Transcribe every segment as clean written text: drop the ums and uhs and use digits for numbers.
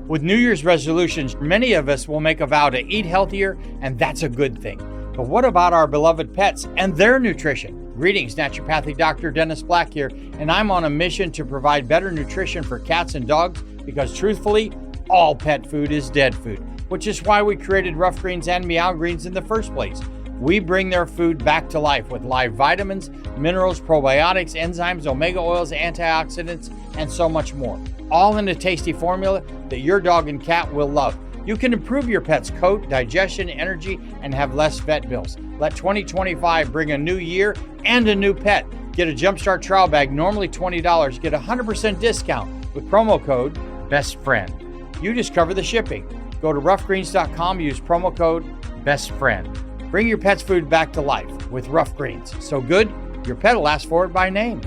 With New Year's resolutions, many of us will make a vow to eat healthier, and that's a good thing. But what about our beloved pets and their nutrition? Greetings, naturopathic Dr. Dennis Black here, and I'm on a mission to provide better nutrition for cats and dogs because truthfully, all pet food is dead food, which is why we created Rough Greens and Meow Greens in the first place. We bring their food back to life with live vitamins, minerals, probiotics, enzymes, omega oils, antioxidants, and so much more. All in a tasty formula that your dog and cat will love. You can improve your pet's coat, digestion, energy, and have less vet bills. Let 2025 bring a new year and a new pet. Get a Jumpstart trial bag, normally $20. Get a 100% discount with promo code BESTFRIEND. You just cover the shipping. Go to roughgreens.com, use promo code BESTFRIEND. Bring your pet's food back to life with Rough Greens. So good, your pet will ask for it by name.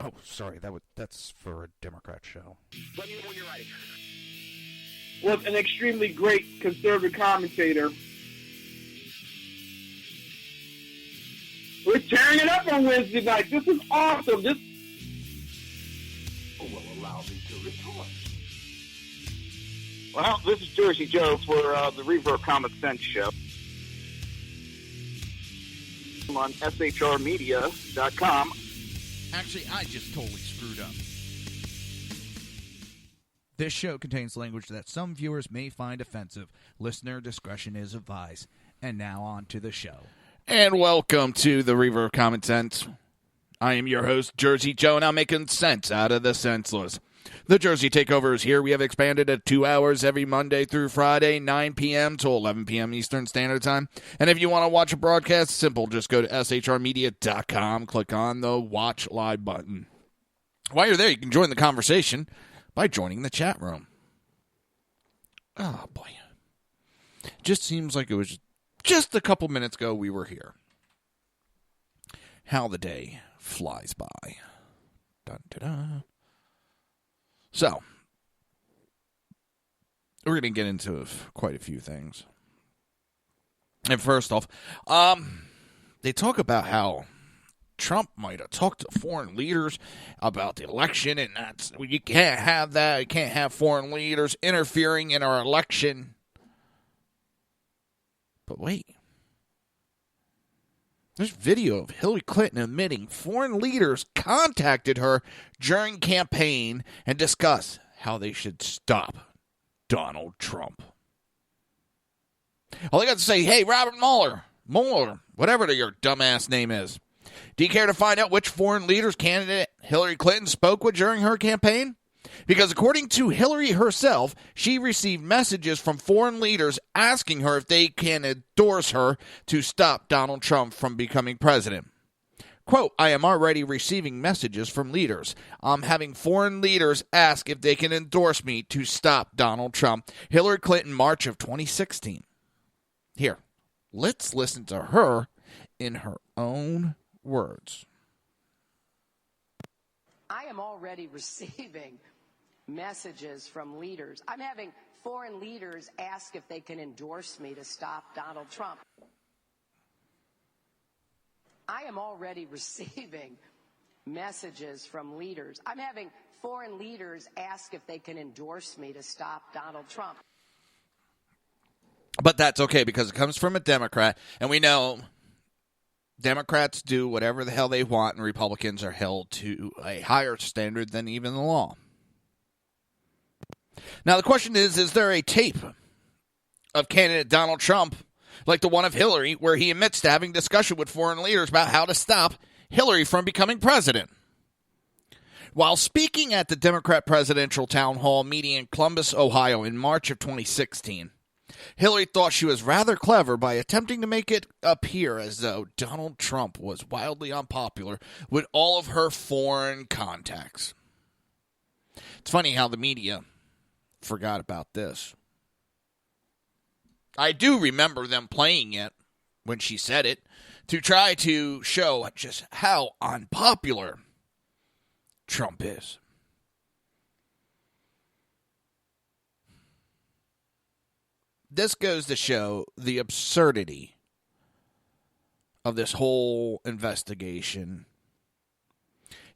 Oh, sorry, that's for a Democrat show. Let me know when you're ready. Was an extremely great conservative commentator. We're tearing it up on Wednesday night. This is awesome. This will allow me to retort. Well, this is Jersey Joe for the Reaver of Common Sense show. I'm on shrmedia.com. Actually, I just totally screwed up. This show contains language that some viewers may find offensive. Listener discretion is advised. And now on to the show. And welcome to the Reaver of Common Sense. I am your host, Jersey Joe, and I'm making sense out of the senseless. The Jersey Takeover is here. We have expanded to 2 hours every Monday through Friday, 9 p.m. to 11 p.m. Eastern Standard Time. And if you want to watch a broadcast, simple. Just go to shrmedia.com, click on the Watch Live button. While you're there, you can join the conversation by joining the chat room. Oh, boy. Just seems like it was just a couple minutes ago we were here. How the day flies by. Dun, dun, dun. So, we're going to get into quite a few things. And first off, they talk about how Trump might have talked to foreign leaders about the election, and you can't have that. You can't have foreign leaders interfering in our election. But wait. There's video of Hillary Clinton admitting foreign leaders contacted her during campaign and discussed how they should stop Donald Trump. All they got to say, hey, Robert Mueller, whatever your dumbass name is, do you care to find out which foreign leaders candidate Hillary Clinton spoke with during her campaign? Because according to Hillary herself, she received messages from foreign leaders asking her if they can endorse her to stop Donald Trump from becoming president. Quote, I am already receiving messages from leaders. I'm having foreign leaders ask if they can endorse me to stop Donald Trump. Hillary Clinton, March of 2016. Here, let's listen to her in her own words. I am already receiving messages from leaders. I'm having foreign leaders ask if they can endorse me to stop Donald Trump. I am already receiving messages from leaders. I'm having foreign leaders ask if they can endorse me to stop Donald Trump. But that's okay because it comes from a Democrat, and we know Democrats do whatever the hell they want, and Republicans are held to a higher standard than even the law. Now, the question is there a tape of candidate Donald Trump, like the one of Hillary, where he admits to having discussion with foreign leaders about how to stop Hillary from becoming president? While speaking at the Democrat presidential town hall meeting in Columbus, Ohio in March of 2016, Hillary thought she was rather clever by attempting to make it appear as though Donald Trump was wildly unpopular with all of her foreign contacts. It's funny how the media forgot about this. I do remember them playing it when she said it to try to show just how unpopular Trump is. This goes to show the absurdity of this whole investigation.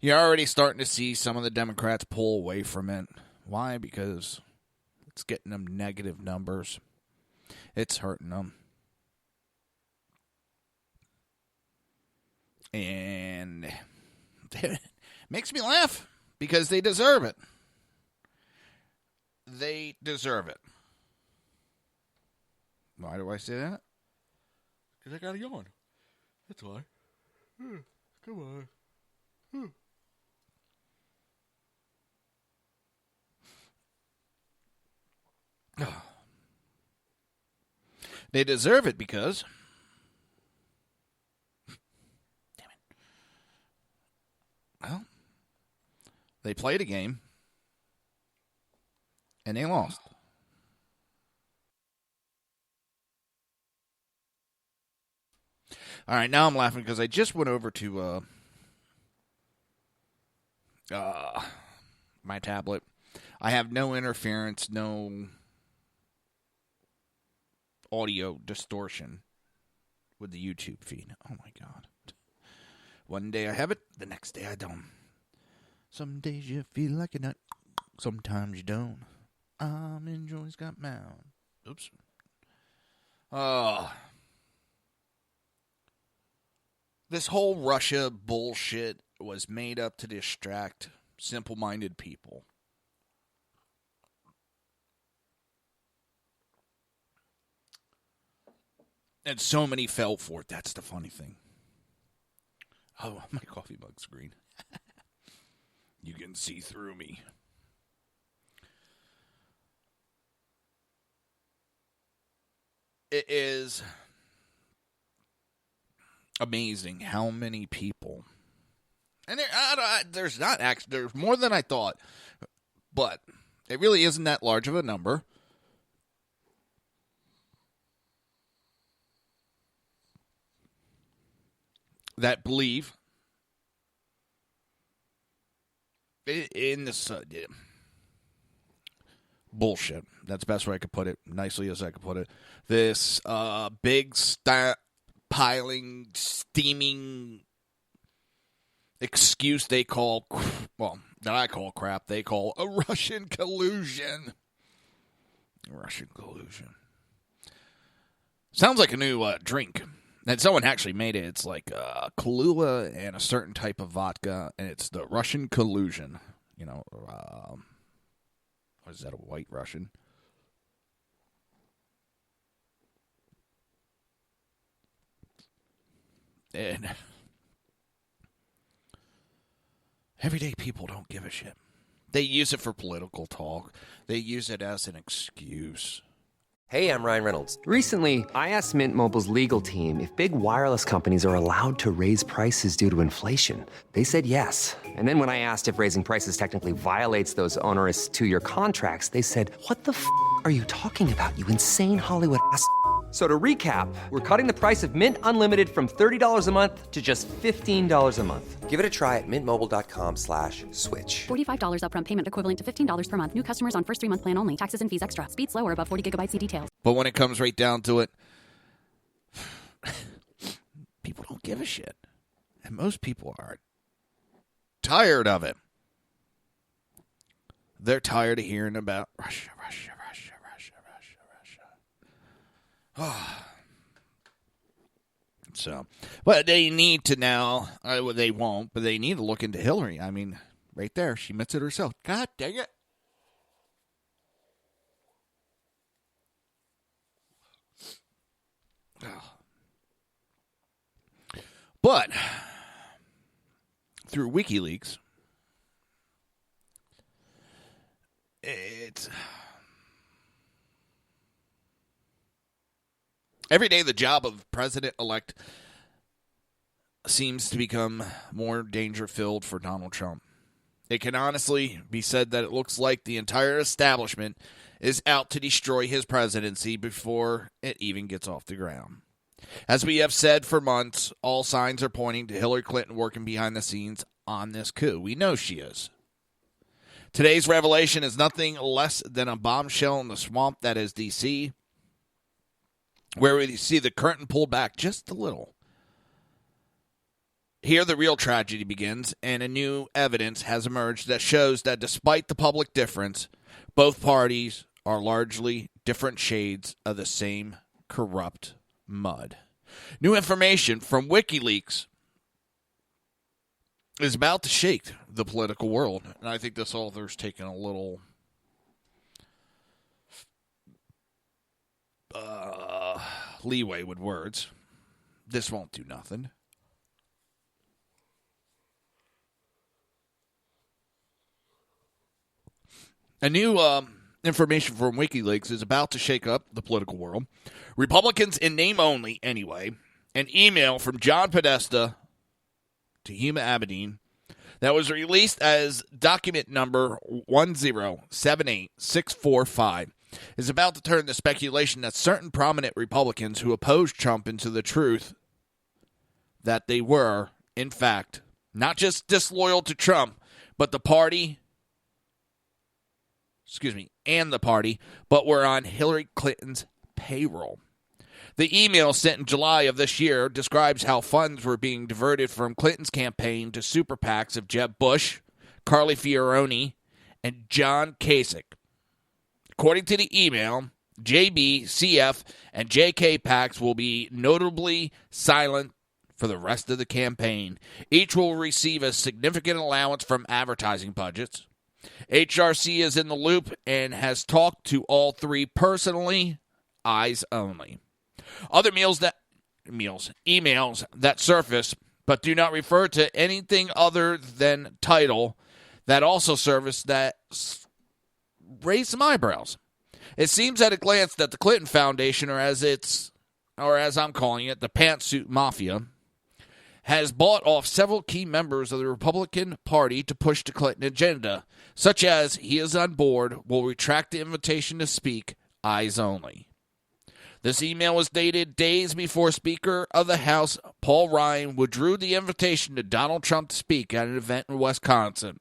You're already starting to see some of the Democrats pull away from it. Why? Because it's getting them negative numbers. It's hurting them. And it makes me laugh because they deserve it. They deserve it. Why do I say that? Because I got to yawn. That's why. Come on. They deserve it because... Damn it. Well, they played a game and they lost. All right, now I'm laughing because I just went over to my tablet. I have no interference, no audio distortion with the YouTube feed. Oh, my God. One day I have it, the next day I don't. Some days you feel like you're not, sometimes you don't. I'm enjoying Scott Mound. Oops. This whole Russia bullshit was made up to distract simple-minded people. And so many fell for it. That's the funny thing. Oh, my coffee mug's green. You can see through me. It is amazing how many people, and there's not actually, there's more than I thought, but it really isn't that large of a number. That believe in this bullshit. That's the best way I could put it, nicely as I could put it. This big piling, steaming excuse they call, well, that I call crap, they call a Russian collusion. Russian collusion. Sounds like a new drink. And someone actually made it. It's like Kahlua and a certain type of vodka, and it's the Russian collusion. You know, what is that, a white Russian? And everyday people don't give a shit. They use it for political talk. They use it as an excuse. Hey, I'm Ryan Reynolds. Recently, I asked Mint Mobile's legal team if big wireless companies are allowed to raise prices due to inflation. They said yes. And then when I asked if raising prices technically violates those onerous two-year contracts, they said, "What the f*** are you talking about, you insane Hollywood ass?" So to recap, we're cutting the price of Mint Unlimited from $30 a month to just $15 a month. Give it a try at mintmobile.com/switch. $45 upfront payment equivalent to $15 per month. New customers on first 3-month plan only. Taxes and fees extra. Speed slower above 40 gigabytes. See details. But when it comes right down to it, people don't give a shit. And most people are tired of it. They're tired of hearing about Russia. So, but they need to now, they won't, but they need to look into Hillary. I mean, right there, she admits it herself. God dang it. But, through WikiLeaks, it's... Every day, the job of president-elect seems to become more danger-filled for Donald Trump. It can honestly be said that it looks like the entire establishment is out to destroy his presidency before it even gets off the ground. As we have said for months, all signs are pointing to Hillary Clinton working behind the scenes on this coup. We know she is. Today's revelation is nothing less than a bombshell in the swamp that is D.C., where we see the curtain pulled back just a little. Here the real tragedy begins, and a new evidence has emerged that shows that despite the public difference, both parties are largely different shades of the same corrupt mud. New information from WikiLeaks is about to shake the political world, and I think this author's taking a little leeway with words. This won't do nothing. A new information from WikiLeaks is about to shake up the political world. Republicans in name only, anyway. An email from John Podesta to Huma Abedin that was released as document number 1078645 is about to turn the speculation that certain prominent Republicans who opposed Trump into the truth that they were, in fact, not just disloyal to Trump, but the party, but were on Hillary Clinton's payroll. The email sent in July of this year describes how funds were being diverted from Clinton's campaign to super PACs of Jeb Bush, Carly Fioroni, and John Kasich. According to the email, JB, CF, and JK PACs will be notably silent for the rest of the campaign. Each will receive a significant allowance from advertising budgets. HRC is in the loop and has talked to all three personally, eyes only. Other emails that surface but do not refer to anything other than title that also surface that raise some eyebrows. It seems at a glance that the Clinton Foundation, or as I'm calling it, the Pantsuit Mafia, has bought off several key members of the Republican Party to push the Clinton agenda, such as he is on board, will retract the invitation to speak, eyes only. This email was dated days before Speaker of the House Paul Ryan withdrew the invitation to Donald Trump to speak at an event in Wisconsin.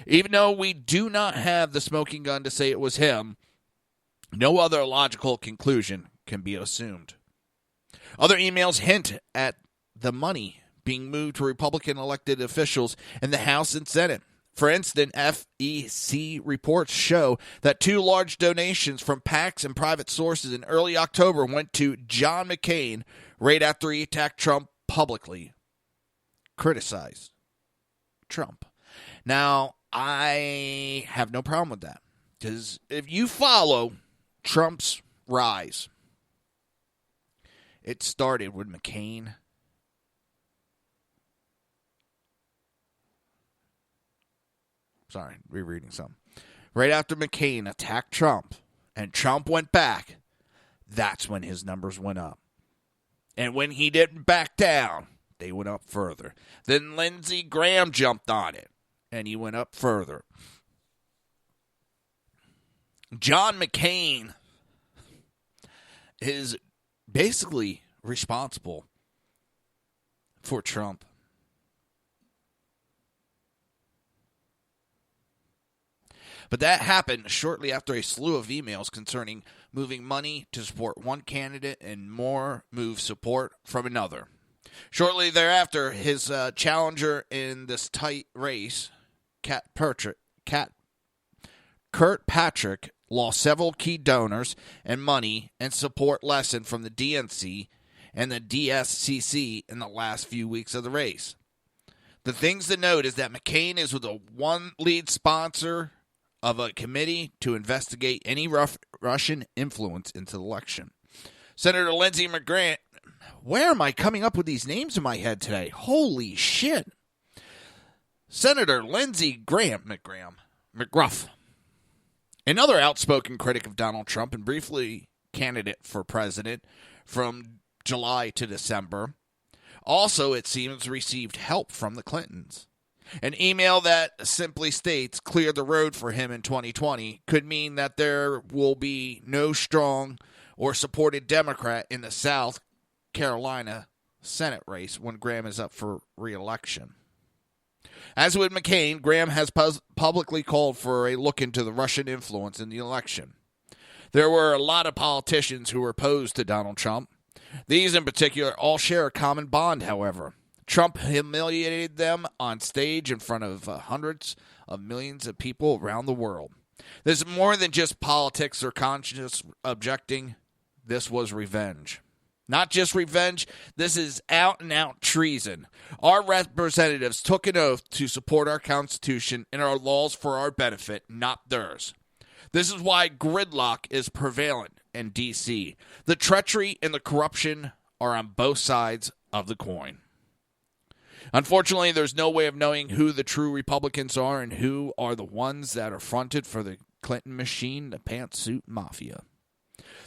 Even though we do not have the smoking gun to say it was him, no other logical conclusion can be assumed. Other emails hint at the money being moved to Republican elected officials in the House and Senate. For instance, FEC reports show that 2 large donations from PACs and private sources in early October went to John McCain right after he attacked Trump publicly. Criticized Trump. Now, I have no problem with that, because if you follow Trump's rise, it started with McCain. Sorry, rereading something. Right after McCain attacked Trump and Trump went back, that's when his numbers went up. And when he didn't back down, they went up further. Then Lindsey Graham jumped on it, and he went up further. John McCain is basically responsible for Trump. But that happened shortly after a slew of emails concerning moving money to support one candidate and more move support from another. Shortly thereafter, his challenger in this tight race, Kurt Patrick, lost several key donors and money and support lessened from the DNC and the DSCC in the last few weeks of the race. The things to note is that McCain is with the one lead sponsor of a committee to investigate any Russian influence into the election. Senator Lindsey McGrath. Where am I coming up with these names in my head today? Holy shit. Senator Lindsey McGruff. Another outspoken critic of Donald Trump and briefly candidate for president from July to December. Also, it seems, received help from the Clintons. An email that simply states, clear the road for him in 2020, could mean that there will be no strong or supported Democrat in the South Carolina Senate race when Graham is up for re-election. As with McCain, Graham has publicly called for a look into the Russian influence in the election. There were a lot of politicians who were opposed to Donald Trump. These in particular all share a common bond, however. Trump humiliated them on stage in front of hundreds of millions of people around the world. This is more than just politics or conscious objecting. This was revenge. Not just revenge, this is out-and-out treason. Our representatives took an oath to support our Constitution and our laws for our benefit, not theirs. This is why gridlock is prevalent in D.C. The treachery and the corruption are on both sides of the coin. Unfortunately, there's no way of knowing who the true Republicans are and who are the ones that are fronted for the Clinton machine, the pantsuit mafia.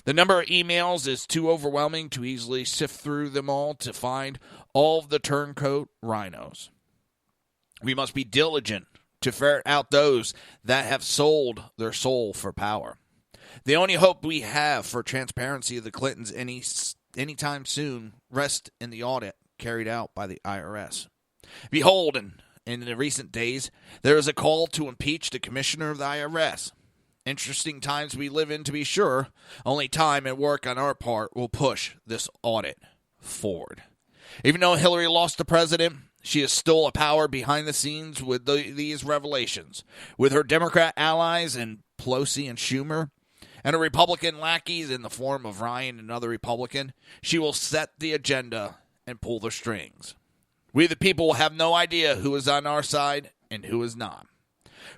The number of emails is too overwhelming to easily sift through them all to find all of the turncoat rhinos. We must be diligent to ferret out those that have sold their soul for power. The only hope we have for transparency of the Clintons anytime soon rests in the audit carried out by the IRS. Behold, in the recent days, there is a call to impeach the commissioner of the IRS. Interesting times we live in, to be sure. Only time and work on our part will push this audit forward. Even though Hillary lost the president, she is still a power behind the scenes with these revelations. With her Democrat allies and Pelosi and Schumer, and her Republican lackeys in the form of Ryan and other Republican, she will set the agenda and pull the strings. We the people will have no idea who is on our side and who is not.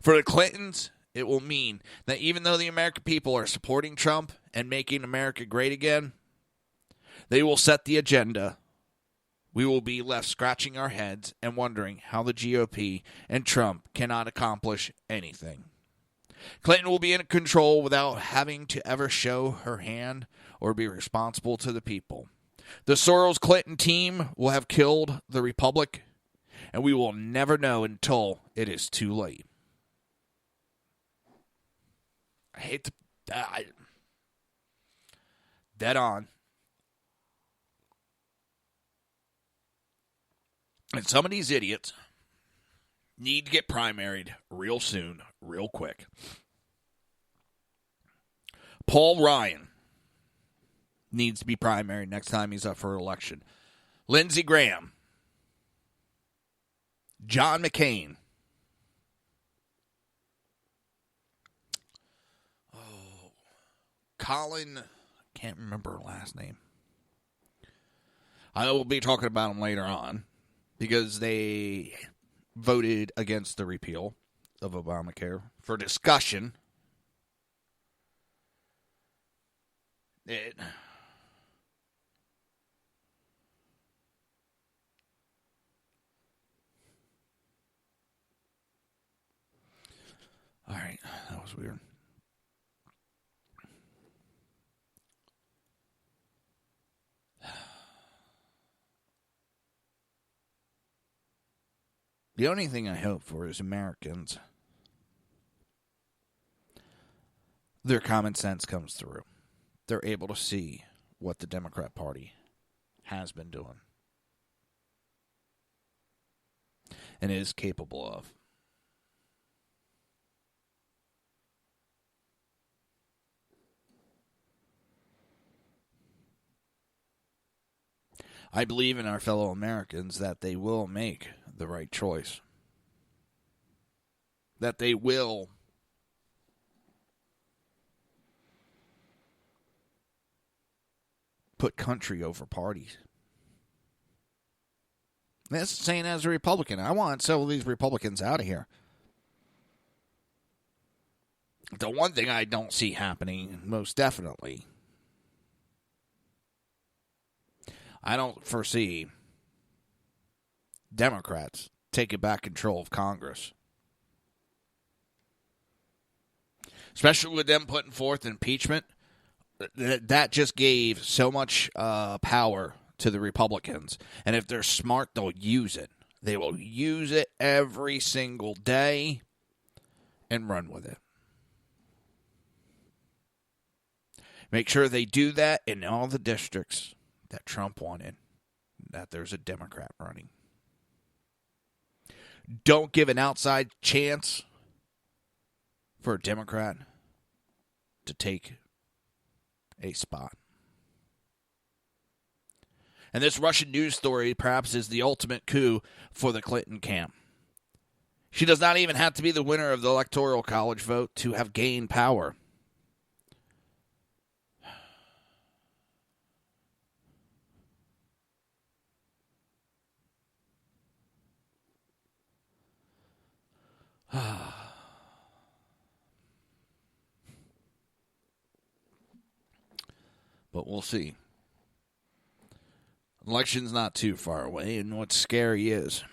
For the Clintons, it will mean that even though the American people are supporting Trump and making America great again, they will set the agenda. We will be left scratching our heads and wondering how the GOP and Trump cannot accomplish anything. Clinton will be in control without having to ever show her hand or be responsible to the people. The Soros-Clinton team will have killed the Republic, and we will never know until it is too late. I hate to... dead on. And some of these idiots need to get primaried real soon, real quick. Paul Ryan needs to be primaried next time he's up for election. Lindsey Graham. John McCain. Colin, can't remember her last name. I will be talking about them later on because they voted against the repeal of Obamacare for discussion. All right, that was weird. The only thing I hope for is Americans, their common sense comes through. They're able to see what the Democrat Party has been doing and is capable of. I believe in our fellow Americans that they will make the right choice. That they will put country over parties. That's saying as a Republican. I want some of these Republicans out of here. The one thing I don't see happening, most definitely, I don't foresee Democrats taking back control of Congress. Especially with them putting forth impeachment. That just gave so much power to the Republicans. And if they're smart, they'll use it. They will use it every single day and run with it. Make sure they do that in all the districts that Trump wanted, that there's a Democrat running. Don't give an outside chance for a Democrat to take a spot. And this Russian news story perhaps is the ultimate coup for the Clinton camp. She does not even have to be the winner of the Electoral College vote to have gained power. But we'll see. Election's not too far away, and what's scary is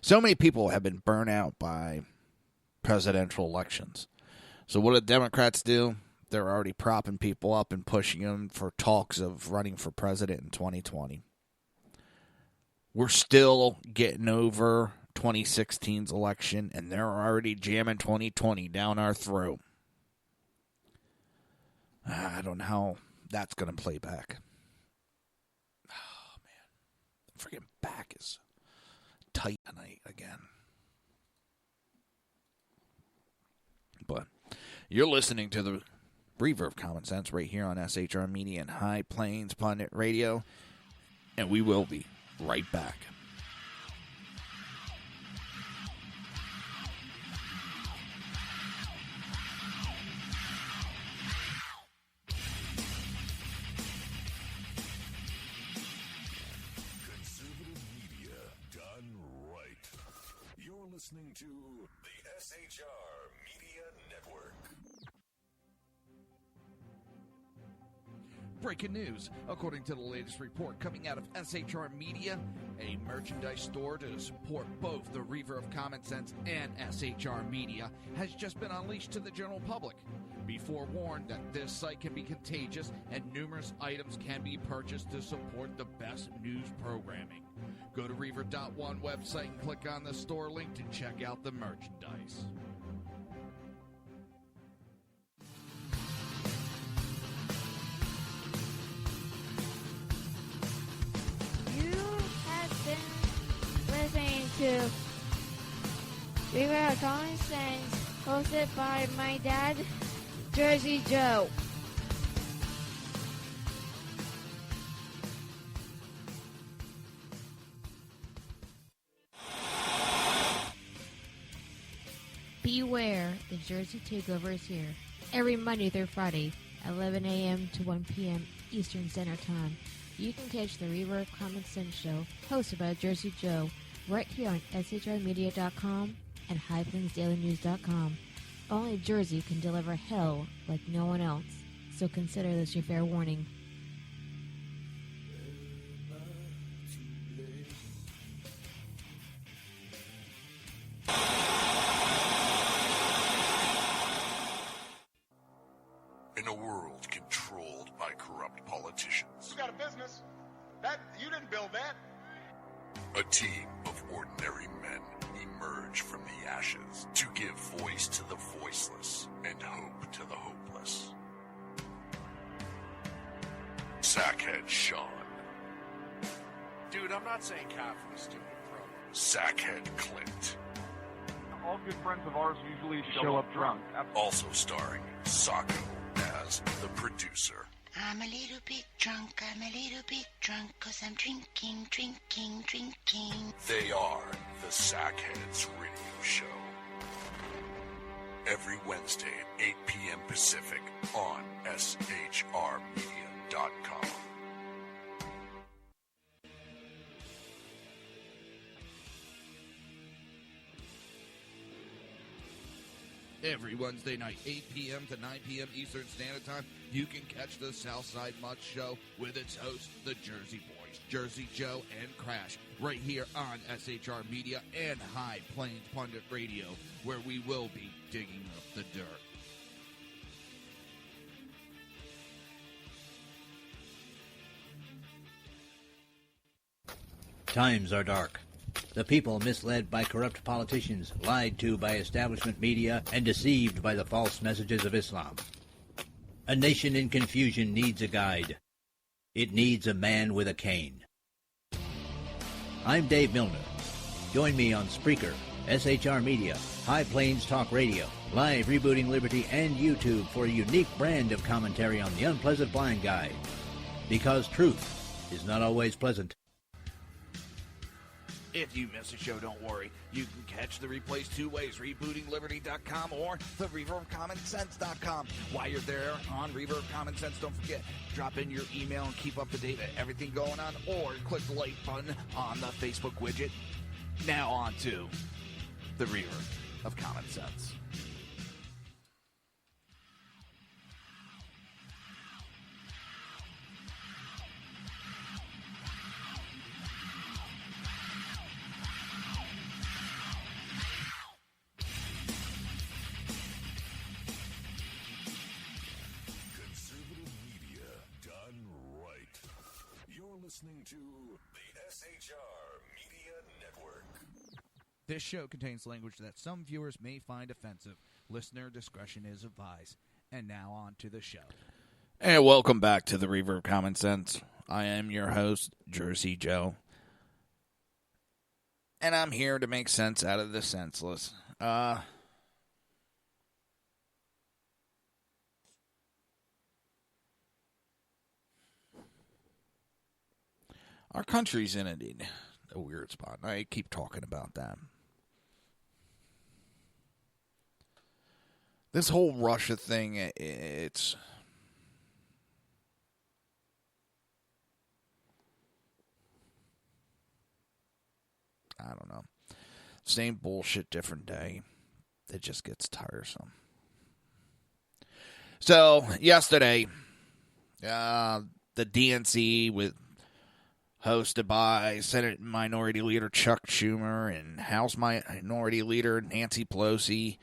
so many people have been burnt out by presidential elections. So what do Democrats do? They're already propping people up and pushing them for talks of running for president in 2020. We're still getting over 2016's election, and they're already jamming 2020 down our throat. I don't know how that's going to play back. Oh, man. The freaking back is tight tonight again. But you're listening to the Reaver of Common Sense right here on SHR Media and High Plains Pundit Radio, and we will be right back. Listening to the SHR Media Network. Breaking news. According to the latest report coming out of SHR Media, a merchandise store to support both the Reaver of Common Sense and SHR Media has just been unleashed to the general public. Be forewarned that this site can be contagious and numerous items can be purchased to support the best news programming. Go to Reaver.one website and click on the store link to check out the merchandise. You have been listening to Reaver of Common Sense, hosted by my dad, Jersey Joe. Beware, the Jersey Takeover is here. Every Monday through Friday, 11 a.m. to 1 p.m. Eastern Standard Time. You can catch the Reaver of Common Sense show, hosted by Jersey Joe, right here on SHRmedia.com and HighPlainsDailyNews.com. Only Jersey can deliver hell like no one else, so consider this your fair warning. In a world controlled by corrupt politicians. You got a business. You didn't build that. A team of ordinary men emerge from the ashes to give voice to the voiceless and hope to the hopeless. Sackhead Sean. Dude, I'm not saying Catholic, stupid bro. Sackhead Clint. All good friends of ours usually show up drunk. Also starring Sacco as the producer. I'm a little bit drunk, 'cause I'm drinking. They are the Sackheads Radio Show. Every Wednesday at 8 p.m. Pacific on SHRmedia.com. Every Wednesday night, 8 p.m. to 9 p.m. Eastern Standard Time, you can catch the Southside Mutt Show with its hosts, the Jersey Boys, Jersey Joe and Crash, right here on SHR Media and High Plains Pundit Radio, where we will be digging up the dirt. Times are dark. The people misled by corrupt politicians, lied to by establishment media, and deceived by the false messages of Islam. A nation in confusion needs a guide. It needs a man with a cane. I'm Dave Milner. Join me on Spreaker, SHR Media, High Plains Talk Radio, Live Rebooting Liberty, and YouTube for a unique brand of commentary on the Unpleasant Blind Guide. Because truth is not always pleasant. If you miss a show, don't worry. You can catch the replays two ways, rebootingliberty.com or the reaverofcommonsense.com. While you're there on Reaver of Common Sense, don't forget, drop in your email and keep up to date with everything going on, or click the like button on the Facebook widget. Now on to the Reaver of Common Sense. Listening to the SHR Media Network. This show contains language that some viewers may find offensive. Listener discretion is advised. And now on to the show. And welcome back to the Reaver of Common Sense. I am your host, Jersey Joe. And I'm here to make sense out of the senseless. Our country's in a weird spot. I keep talking about that. This whole Russia thing, it's... I don't know. Same bullshit, different day. It just gets tiresome. So, yesterday, the DNC hosted by Senate Minority Leader Chuck Schumer and House Minority Leader Nancy Pelosi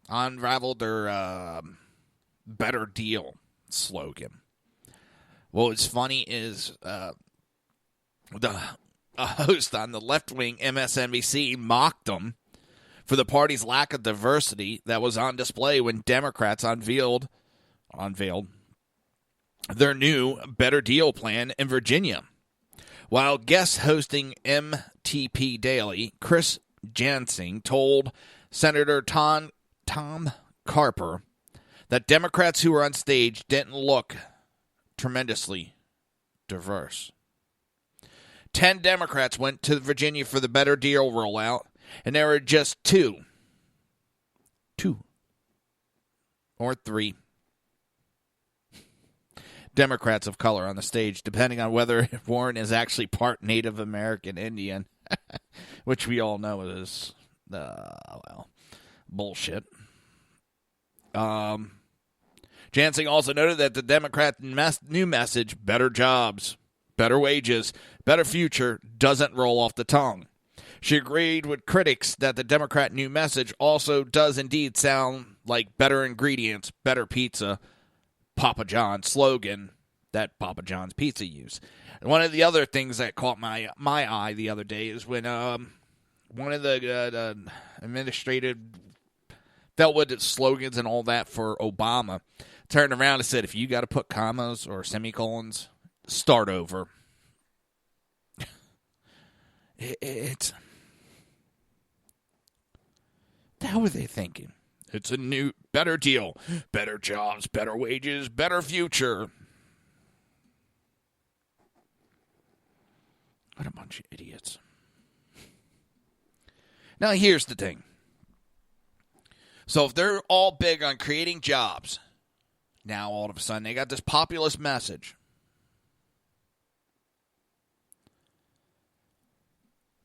unraveled their better deal slogan. What was funny is the host on the left-wing MSNBC mocked them for the party's lack of diversity that was on display when Democrats unveiled their new Better Deal plan in Virginia. While guest hosting MTP Daily, Chris Jansing told Senator Tom Carper that Democrats who were on stage didn't look tremendously diverse. 10 Democrats went to Virginia for the Better Deal rollout, and there were just two or three Democrats of color on the stage, depending on whether Warren is actually part Native American Indian, which we all know is, bullshit. Jansing also noted that the Democrat new message, better jobs, better wages, better future, doesn't roll off the tongue. She agreed with critics that the Democrat new message also does indeed sound like better ingredients, better pizza, Papa John's slogan that Papa John's Pizza used. And one of the other things that caught my eye the other day is when one of the administrative dealt with slogans and all that for Obama turned around and said, if you got to put commas or semicolons, start over. It's... How were they thinking? It's a new, better deal. Better jobs, better wages, better future. What a bunch of idiots. Now, here's the thing. So if they're all big on creating jobs, now all of a sudden they got this populist message.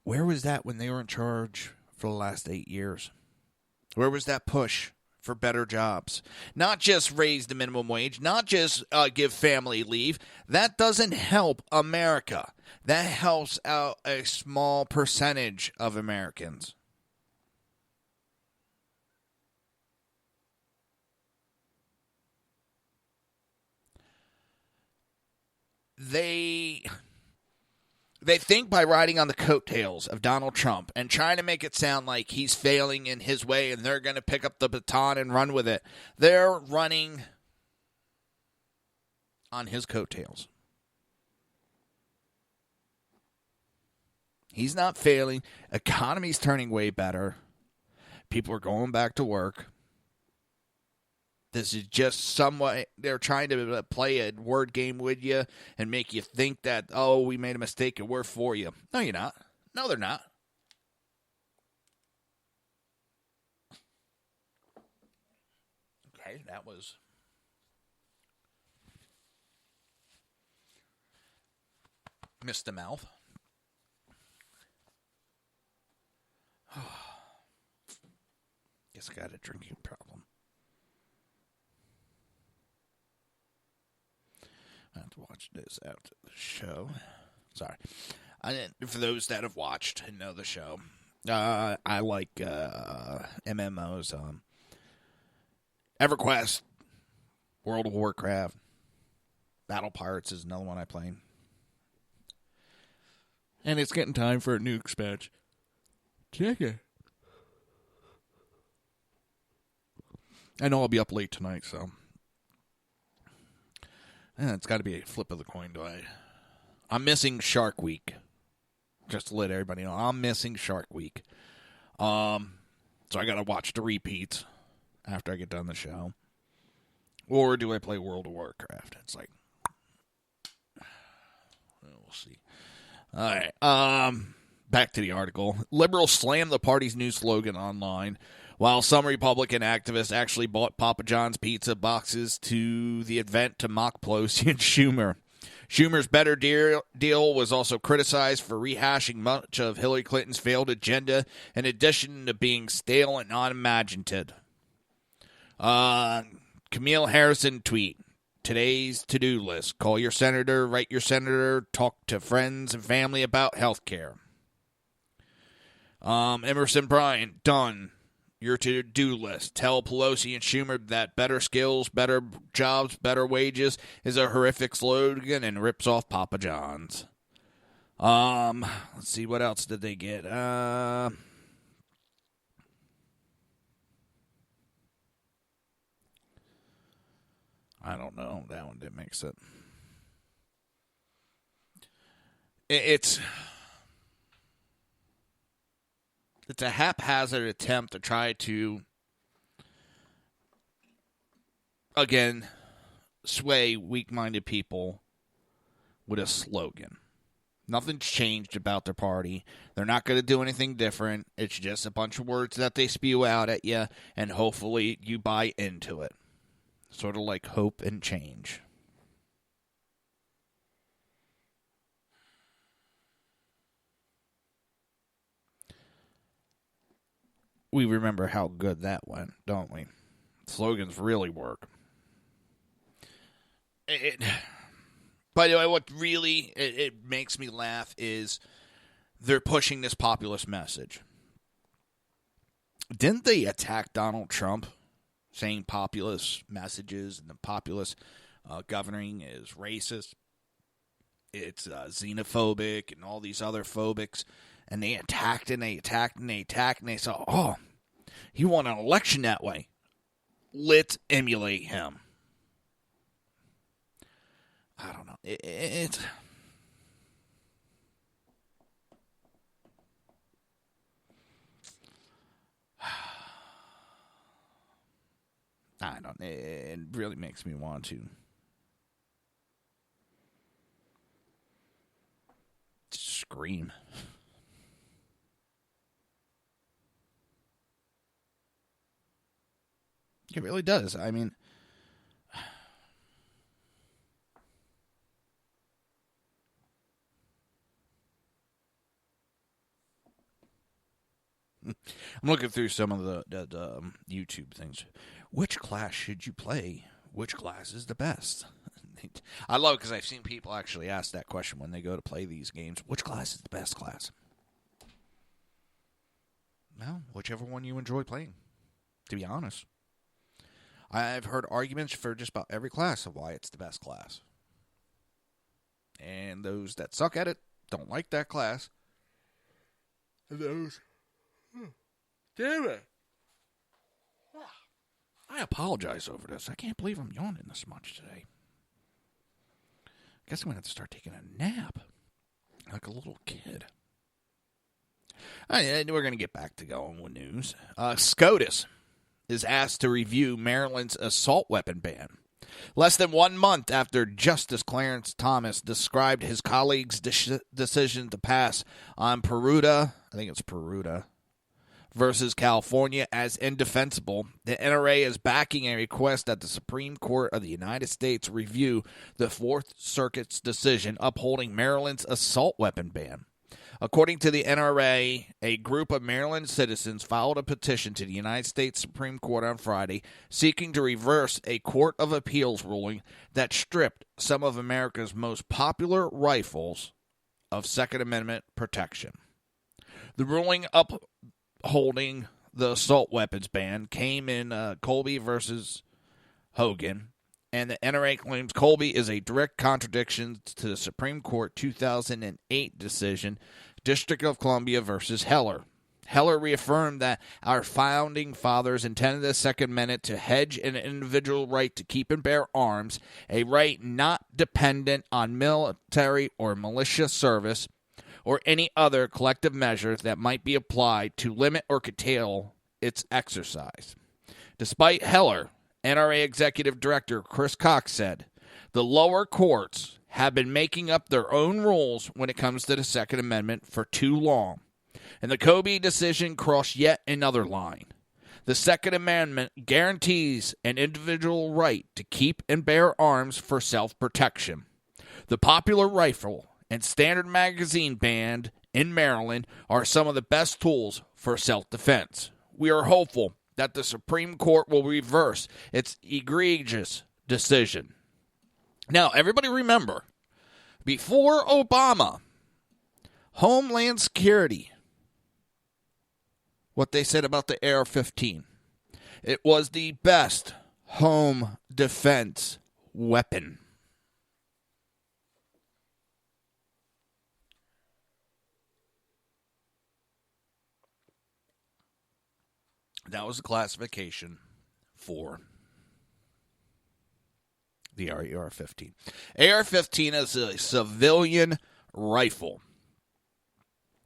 Where was that when they were in charge for the last 8 years? Where was that push for better jobs? Not just raise the minimum wage, not just give family leave. That doesn't help America. That helps out a small percentage of Americans. They think by riding on the coattails of Donald Trump and trying to make it sound like he's failing in his way and they're going to pick up the baton and run with it. They're running on his coattails. He's not failing. Economy's turning way better. People are going back to work. This is just somewhat, they're trying to play a word game with you and make you think that, oh, we made a mistake and we're for you. No, you're not. No, they're not. Okay, that was missed the mouth. Guess I got a drinking problem. I have to watch this after the show. Sorry. For those that have watched and know the show, I like MMOs. EverQuest, World of Warcraft, Battle Pirates is another one I play. And it's getting time for a new expansion. Check it. I know I'll be up late tonight, so. It's got to be a flip of the coin, I'm missing Shark Week. Just to let everybody know, I'm missing Shark Week. So I got to watch the repeats after I get done the show. Or do I play World of Warcraft? It's like, we'll see. All right. Back to the article. Liberals slammed the party's new slogan online, while some Republican activists actually bought Papa John's pizza boxes to the event to mock Pelosi and Schumer. Schumer's better deal was also criticized for rehashing much of Hillary Clinton's failed agenda, in addition to being stale and unimaginative. Camille Harrison tweet. Today's to-do list. Call your senator, write your senator, talk to friends and family about health care. Emerson Bryant, done. Your to-do list. Tell Pelosi and Schumer that better skills, better jobs, better wages is a horrific slogan and rips off Papa John's. Let's see, what else did they get? I don't know. That one didn't make sense. It's a haphazard attempt to try to, again, sway weak-minded people with a slogan. Nothing's changed about their party. They're not going to do anything different. It's just a bunch of words that they spew out at you, and hopefully you buy into it. Sort of like hope and change. We remember how good that went, don't we? Slogans really work. By the way, what really it makes me laugh is they're pushing this populist message. Didn't they attack Donald Trump, saying populist messages and the populist governing is racist? It's xenophobic and all these other phobics. And they attacked and they attacked and they attacked and they said, oh, he won an election that way. Let's emulate him. I don't know. It's... I don't know. It really makes me want to scream. It really does. I mean, I'm looking through some of the YouTube things. Which class should you play? Which class is the best? I love it because I've seen people actually ask that question when they go to play these games. Which class is the best class? Well, whichever one you enjoy playing, to be honest. I've heard arguments for just about every class of why it's the best class. And those that suck at it don't like that class. And those... Damn it. I apologize over this. I can't believe I'm yawning this much today. guess I'm going to have to start taking a nap like a little kid. We're going to get back to going with news. SCOTUS is asked to review Maryland's assault weapon ban. Less than 1 month after Justice Clarence Thomas described his colleague's decision to pass on Peruta versus California as indefensible, the NRA is backing a request that the Supreme Court of the United States review the Fourth Circuit's decision upholding Maryland's assault weapon ban. According to the NRA, a group of Maryland citizens filed a petition to the United States Supreme Court on Friday seeking to reverse a Court of Appeals ruling that stripped some of America's most popular rifles of Second Amendment protection. The ruling upholding the assault weapons ban came in Colby versus Hogan, and the NRA claims Colby is a direct contradiction to the Supreme Court 2008 decision, District of Columbia versus Heller. Heller reaffirmed that our founding fathers intended the Second Amendment to hedge an individual right to keep and bear arms, a right not dependent on military or militia service, or any other collective measures that might be applied to limit or curtail its exercise. Despite Heller, NRA Executive Director Chris Cox said, the lower courts have been making up their own rules when it comes to the Second Amendment for too long, and the Colby decision crossed yet another line. The Second Amendment guarantees an individual right to keep and bear arms for self-protection. The popular rifle and standard magazine ban in Maryland are some of the best tools for self-defense. We are hopeful that the Supreme Court will reverse its egregious decision. Now, everybody remember, before Obama, Homeland Security, what they said about the AR-15, it was the best home defense weapon. That was a classification for the AR-15. AR-15 is a civilian rifle.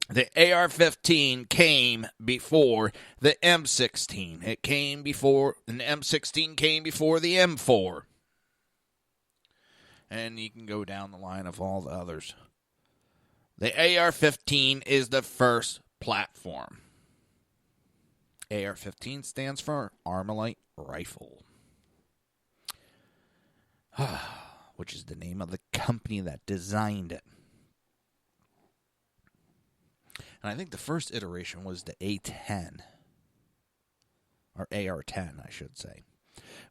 The AR-15 came before the M16. The M16 came before the M4. And you can go down the line of all the others. The AR-15 is the first platform. AR-15 stands for Armalite Rifle, which is the name of the company that designed it. And I think the first iteration was the A-10, or AR-10, I should say,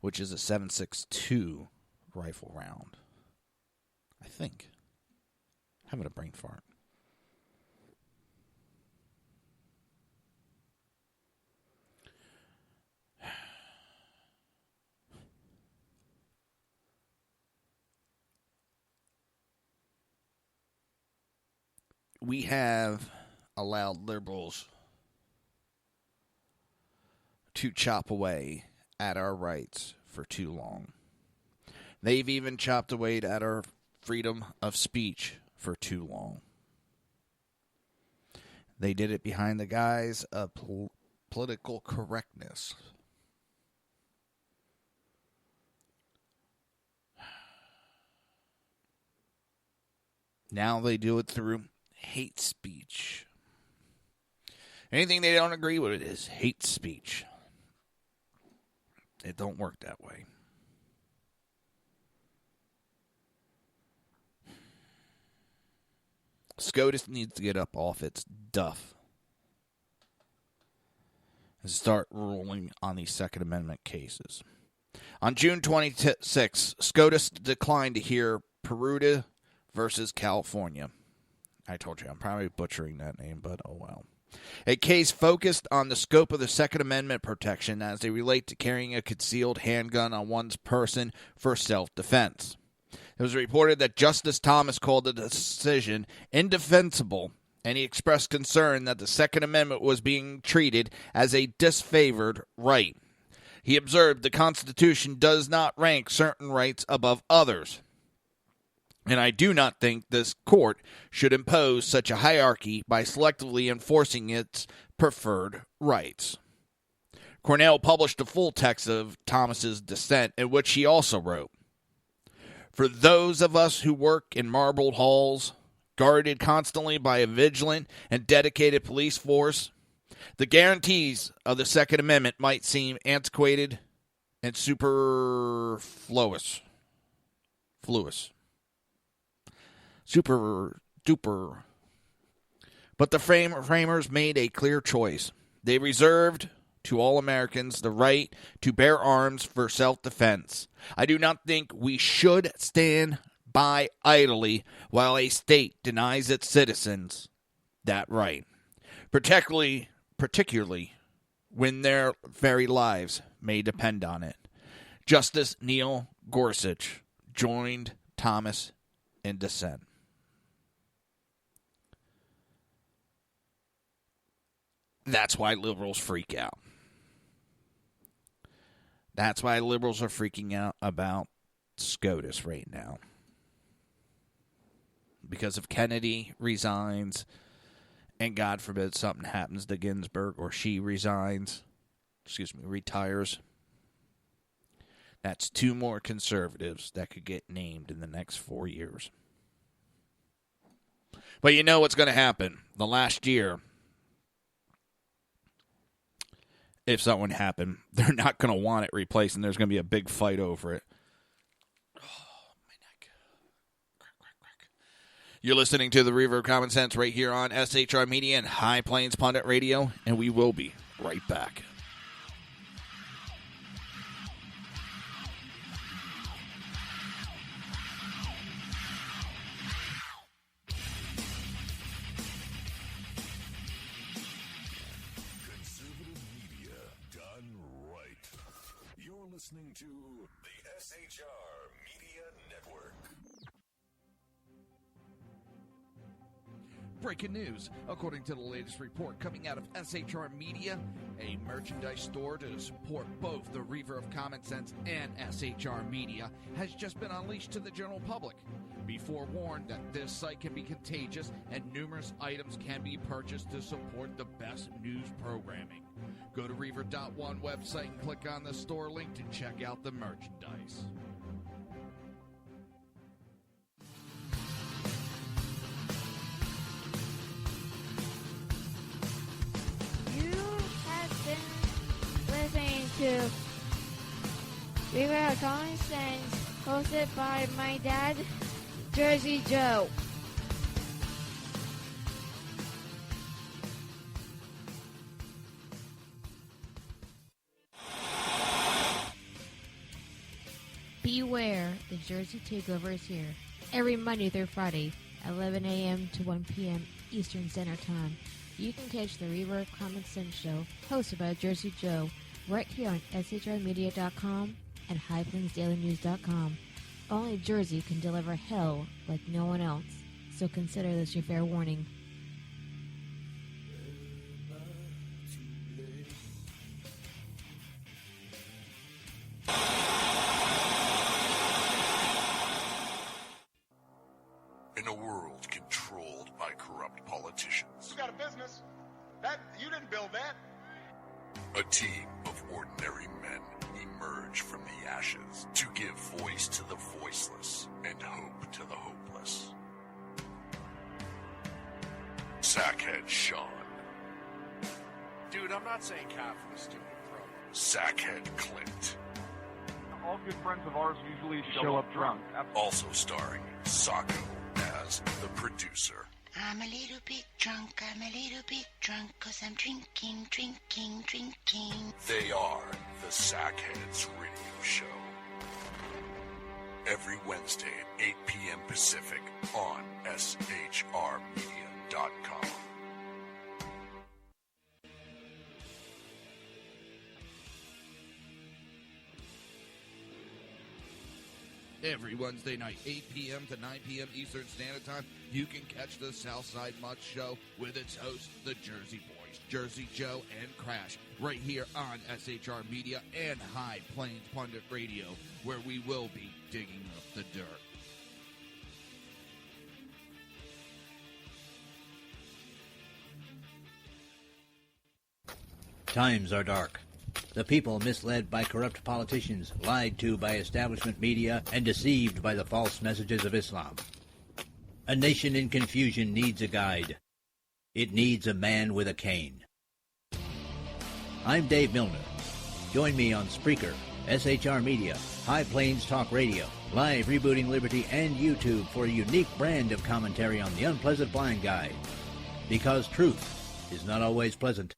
which is a 7.62 rifle round. I think. Having a brain fart. We have allowed liberals to chop away at our rights for too long. They've even chopped away at our freedom of speech for too long. They did it behind the guise of political correctness. Now they do it through hate speech. Anything they don't agree with is hate speech. It don't work that way. SCOTUS needs to get up off its duff and start ruling on these Second Amendment cases. On June 26, SCOTUS declined to hear Peruta versus California. I told you, I'm probably butchering that name, but oh well. A case focused on the scope of the Second Amendment protection as they relate to carrying a concealed handgun on one's person for self-defense. It was reported that Justice Thomas called the decision indefensible, and he expressed concern that the Second Amendment was being treated as a disfavored right. He observed the Constitution does not rank certain rights above others. And I do not think this court should impose such a hierarchy by selectively enforcing its preferred rights. Cornell published a full text of Thomas's dissent, in which he also wrote, "For those of us who work in marbled halls, guarded constantly by a vigilant and dedicated police force, the guarantees of the Second Amendment might seem antiquated and superfluous. Super duper. But the framers made a clear choice. They reserved to all Americans the right to bear arms for self-defense. I do not think we should stand by idly while a state denies its citizens that right, particularly when their very lives may depend on it." Justice Neil Gorsuch joined Thomas in dissent. That's why liberals freak out. That's why liberals are freaking out about SCOTUS right now. Because if Kennedy resigns, and God forbid something happens to Ginsburg, or she retires, that's 2 more conservatives that could get named in the next 4 years. But you know what's going to happen. The last year, if something happened, they're not going to want it replaced, and there's going to be a big fight over it. Oh, my neck. Crack. You're listening to the Reaver of Common Sense right here on SHR Media and High Plains Pundit Radio, and we will be right back. Listening to the SHR Media Network. Breaking news. According to the latest report coming out of SHR Media, a merchandise store to support both the Reaver of Common Sense and SHR Media has just been unleashed to the general public. Be forewarned that this site can be contagious and numerous items can be purchased to support the best news programming. Go to Reaver.one website and click on the store link to check out the merchandise. You have been listening to Reaver of Common Sense, hosted by my dad, Jersey Joe. Beware, the Jersey Takeover is here. Every Monday through Friday, 11 a.m. to 1 p.m. Eastern Standard Time. You can catch the Reaver of Common Sense show, hosted by Jersey Joe, right here on shrmedia.com and highplainsdailynews.com. Only Jersey can deliver hell like no one else, so consider this your fair warning. In a world controlled by corrupt politicians, You got a business. That you didn't build that. a team of ordinary men emerge from the ashes to give voice to the voiceless and hope to the hopeless. Sackhead Sean, Dude, I'm not saying cat from a stupid pro. Sackhead Clint, All good friends of ours usually show up drunk. also starring Sacco as the producer. I'm a little bit drunk, 'cause I'm drinking. They are the Sackheads Radio Show. Every Wednesday at 8 p.m. Pacific on shrmedia.com. Every Wednesday night, 8 p.m. to 9 p.m. Eastern Standard Time, you can catch the Southside Mutt Show with its hosts, the Jersey Boys, Jersey Joe and Crash, right here on SHR Media and High Plains Pundit Radio, where we will be digging up the dirt. Times are dark. The people misled by corrupt politicians, lied to by establishment media, and deceived by the false messages of Islam. A nation in confusion needs a guide. It needs a man with a cane. I'm Dave Milner. Join me on Spreaker, SHR Media, High Plains Talk Radio, Live Rebooting Liberty, and YouTube for a unique brand of commentary on the unpleasant blind guide. Because truth is not always pleasant.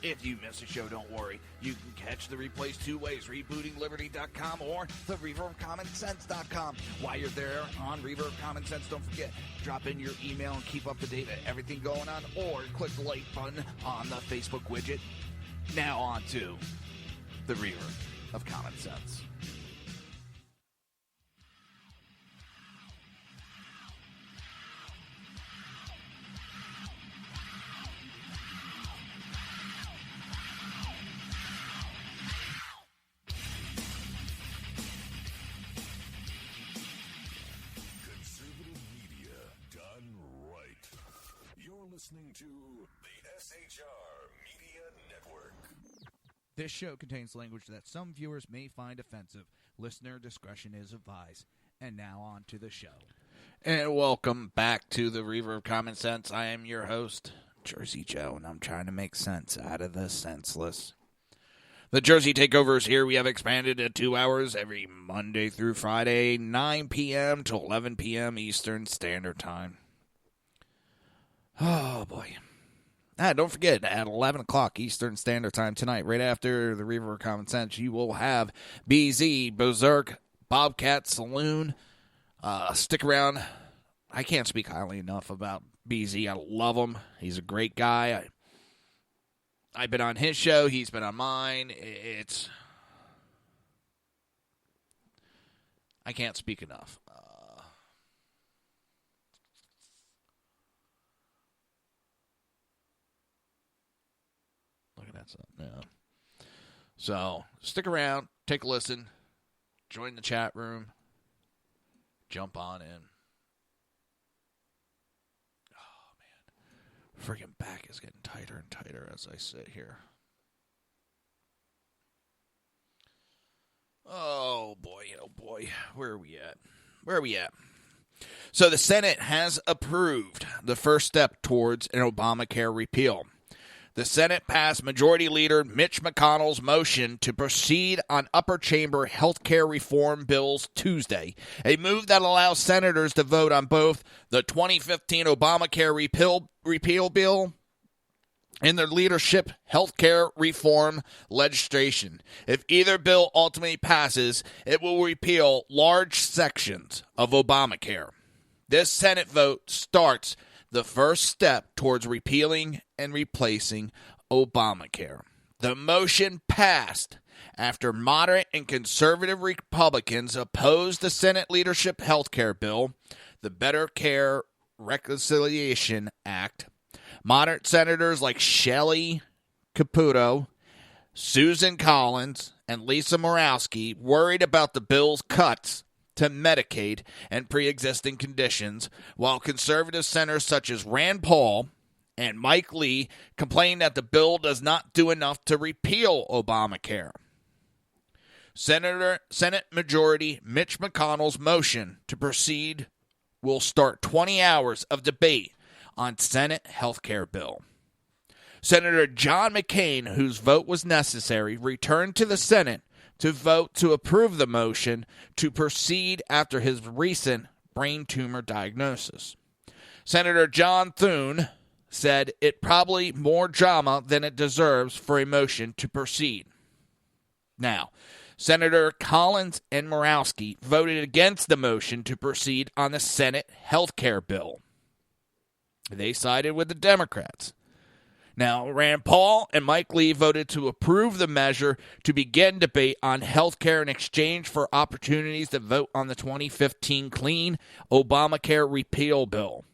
If you miss a show, don't worry. You can catch the replays two ways, rebootingliberty.com or the Reaver of Common Sense.com. While you're there on Reaver of Common Sense, don't forget, drop in your email and keep up to date with everything going on, or click the like button on the Facebook widget. Now on to the Reaver of Common Sense. Listening to the SHR Media Network. This show contains language that some viewers may find offensive. Listener discretion is advised. And now on to the show. And welcome back to the Reaver of Common Sense. I am your host, Jersey Joe, and I'm trying to make sense out of the senseless. The Jersey Takeover is here. We have expanded to 2 hours every Monday through Friday, 9 p.m. to 11 p.m. Eastern Standard Time. Oh, boy. Don't forget, at 11 o'clock Eastern Standard Time tonight, right after the Reaver of Common Sense, you will have BZ, Berserk, Bobcat Saloon. Stick around. I can't speak highly enough about BZ. I love him. He's a great guy. I've been on his show. He's been on mine. I can't speak enough. Yeah. So, stick around, take a listen, join the chat room, jump on in. Oh, man. Freaking back is getting tighter and tighter as I sit here. Oh, boy. Where are we at? So, the Senate has approved the first step towards an Obamacare repeal. The Senate passed Majority Leader Mitch McConnell's motion to proceed on upper chamber health care reform bills Tuesday, a move that allows senators to vote on both the 2015 Obamacare repeal bill and their leadership health care reform legislation. If either bill ultimately passes, it will repeal large sections of Obamacare. This Senate vote starts the first step towards repealing and replacing Obamacare. The motion passed after moderate and conservative Republicans opposed the Senate leadership health care bill, the Better Care Reconciliation Act. Moderate senators like Shelley Caputo, Susan Collins, and Lisa Murkowski worried about the bill's cuts to Medicaid and pre-existing conditions, while conservative senators such as Rand Paul and Mike Lee complained that the bill does not do enough to repeal Obamacare. Senate Majority Mitch McConnell's motion to proceed will start 20 hours of debate on Senate health care bill. Senator John McCain, whose vote was necessary, returned to the Senate to vote to approve the motion to proceed after his recent brain tumor diagnosis. Senator John Thune said it probably more drama than it deserves for a motion to proceed. Now, Senator Collins and Murkowski voted against the motion to proceed on the Senate health care bill. They sided with the Democrats. Now, Rand Paul and Mike Lee voted to approve the measure to begin debate on health care in exchange for opportunities to vote on the 2015 Clean Obamacare repeal bill.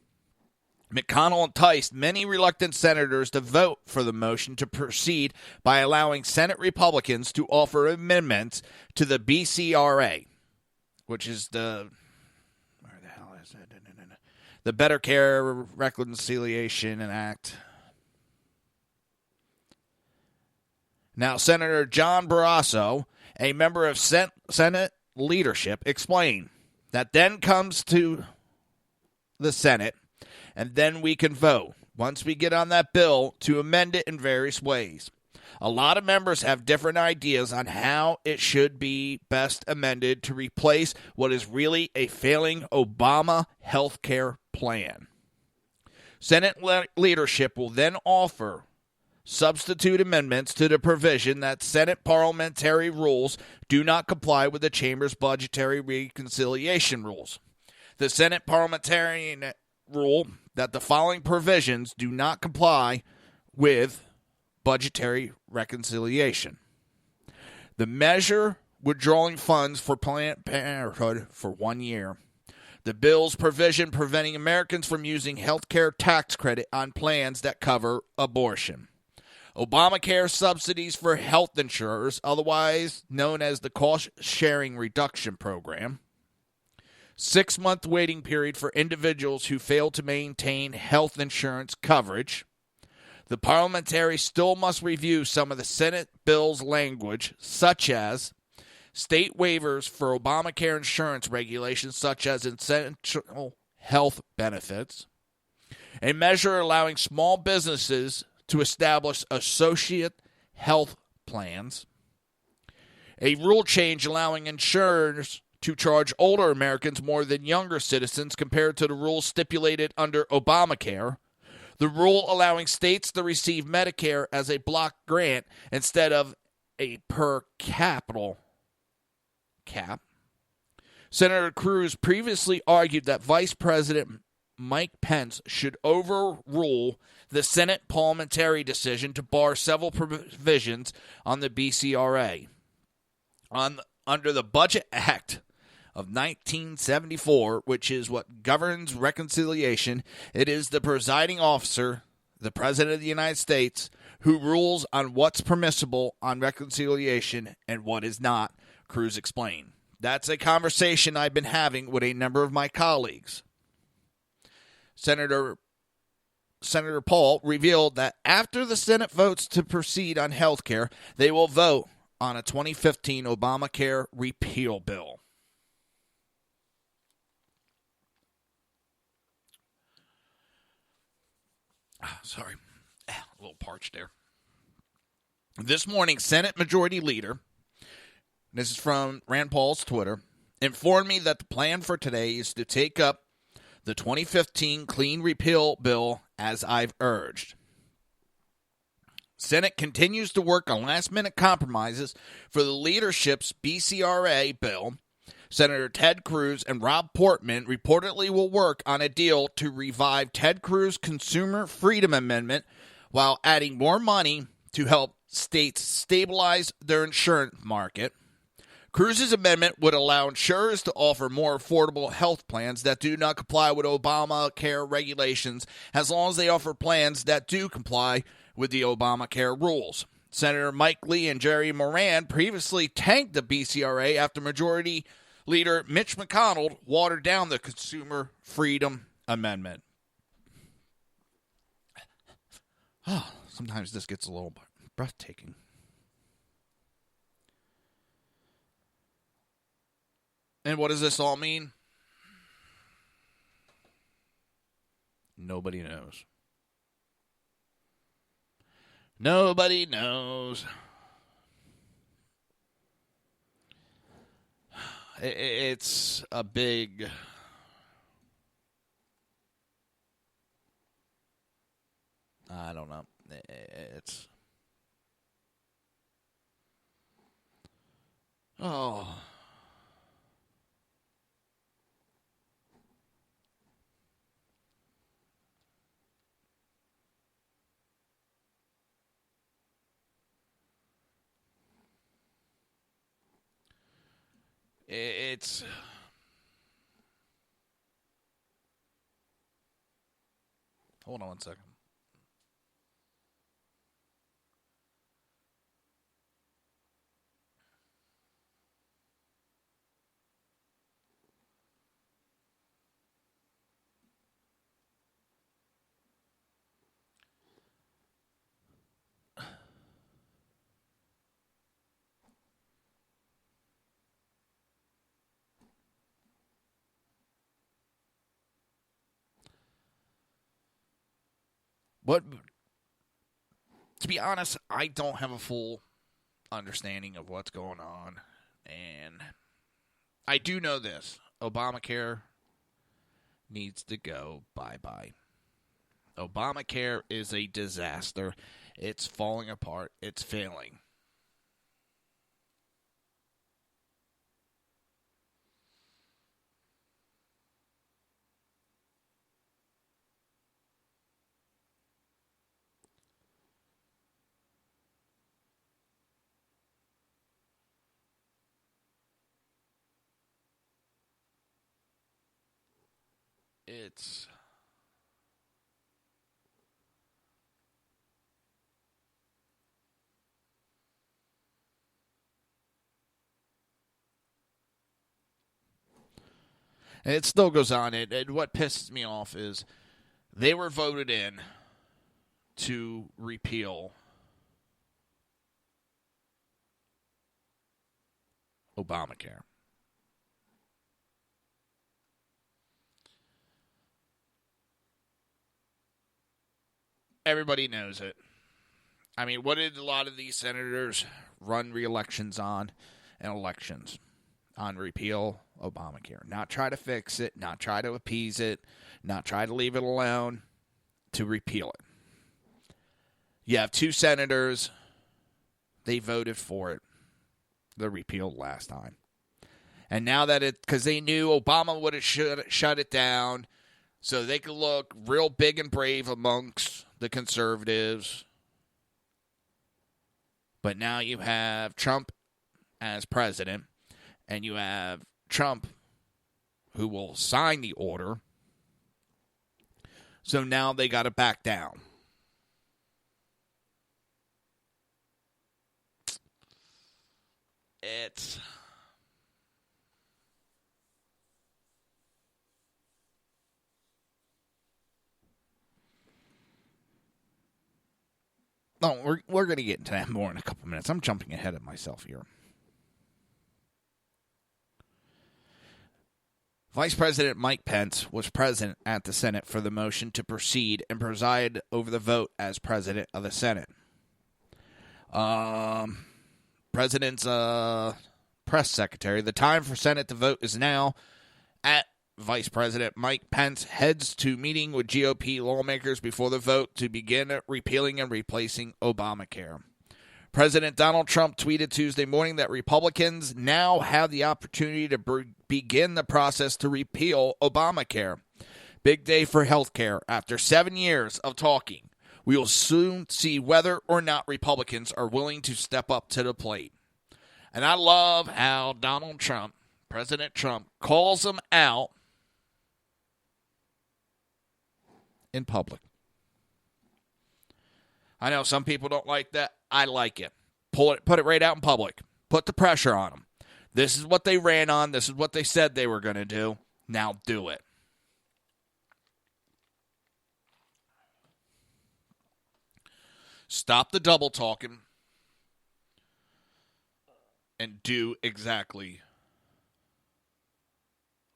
McConnell enticed many reluctant senators to vote for the motion to proceed by allowing Senate Republicans to offer amendments to the BCRA, which is the Better Care Reconciliation Act. Now, Senator John Barrasso, a member of Senate leadership, explained that then comes to the Senate, and then we can vote, once we get on that bill, to amend it in various ways. A lot of members have different ideas on how it should be best amended to replace what is really a failing Obama health care plan. Senate leadership will then offer substitute amendments to the provision that Senate parliamentary rules do not comply with the Chamber's budgetary reconciliation rules. The Senate parliamentarian rule that the following provisions do not comply with budgetary reconciliation. The measure withdrawing funds for Planned Parenthood for 1 year. The bill's provision preventing Americans from using health care tax credit on plans that cover abortion. Obamacare subsidies for health insurers, otherwise known as the cost-sharing reduction program. 6-month waiting period for individuals who fail to maintain health insurance coverage. The parliamentary still must review some of the Senate bill's language, such as state waivers for Obamacare insurance regulations, such as essential health benefits. A measure allowing small businesses to establish associate health plans. A rule change allowing insurers to charge older Americans more than younger citizens compared to the rules stipulated under Obamacare. The rule allowing states to receive Medicare as a block grant instead of a per capita cap. Senator Cruz previously argued that Vice President Mike Pence should overrule the Senate parliamentary decision to bar several provisions on the BCRA. Under the Budget Act of 1974, which is what governs reconciliation, it is the presiding officer, the President of the United States, who rules on what's permissible on reconciliation and what is not, Cruz explained. That's a conversation I've been having with a number of my colleagues. Senator Paul revealed that after the Senate votes to proceed on health care, they will vote on a 2015 Obamacare repeal bill. Sorry, a little parched there. This morning, Senate Majority Leader, this is from Rand Paul's Twitter, informed me that the plan for today is to take up the 2015 clean repeal bill as I've urged. Senate continues to work on last-minute compromises for the leadership's BCRA bill. Senator Ted Cruz and Rob Portman reportedly will work on a deal to revive Ted Cruz's Consumer Freedom Amendment while adding more money to help states stabilize their insurance market. Cruz's amendment would allow insurers to offer more affordable health plans that do not comply with Obamacare regulations as long as they offer plans that do comply with the Obamacare rules. Senator Mike Lee and Jerry Moran previously tanked the BCRA after Majority Leader Mitch McConnell watered down the Consumer Freedom Amendment. Oh, sometimes this gets a little breathtaking. And what does this all mean? Nobody knows. Nobody knows. It's a big... I don't know. It's... Oh... It's... Hold on one second. But to be honest, I don't have a full understanding of what's going on. And I do know this. Obamacare needs to go bye-bye. Obamacare is a disaster. It's falling apart. It's failing. And it still goes on. And what pisses me off is they were voted in to repeal Obamacare. Everybody knows it. I mean, what did a lot of these senators run re-elections on and elections? On repeal Obamacare. Not try to fix it, not try to appease it, not try to leave it alone, to repeal it. You have 2 senators. They voted for it. The repeal last time. And now that because they knew Obama would have shut it down so they could look real big and brave amongst the conservatives. But now you have Trump as president, and you have Trump who will sign the order. So now they got to back down. It's... No, we're going to get into that more in a couple minutes. I'm jumping ahead of myself here. Vice President Mike Pence was present at the Senate for the motion to proceed and preside over the vote as president of the Senate. President's press secretary. The time for Senate to vote is now. At Vice President Mike Pence heads to meeting with GOP lawmakers before the vote to begin repealing and replacing Obamacare. President Donald Trump tweeted Tuesday morning that Republicans now have the opportunity to begin the process to repeal Obamacare. Big day for health care. After 7 years of talking, we will soon see whether or not Republicans are willing to step up to the plate. And I love how Donald Trump, President Trump, calls them out in public. I know some people don't like that. I like it. Put it right out in public. Put the pressure on them. This is what they ran on. This is what they said they were going to do. Now do it. Stop the double talking and do exactly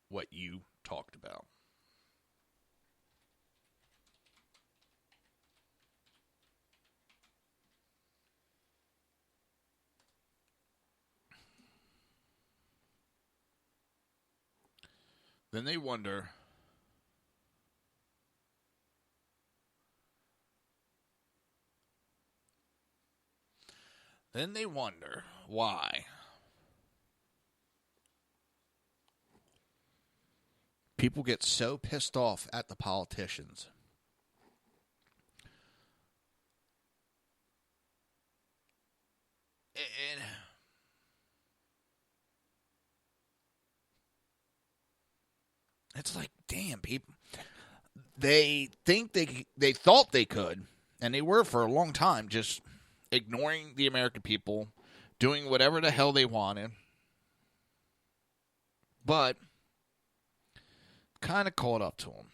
what you talked about. Then they wonder why people get so pissed off at the politicians. And it's like, damn, people. They think they thought they could, and they were for a long time, just ignoring the American people, doing whatever the hell they wanted. But kind of caught up to them.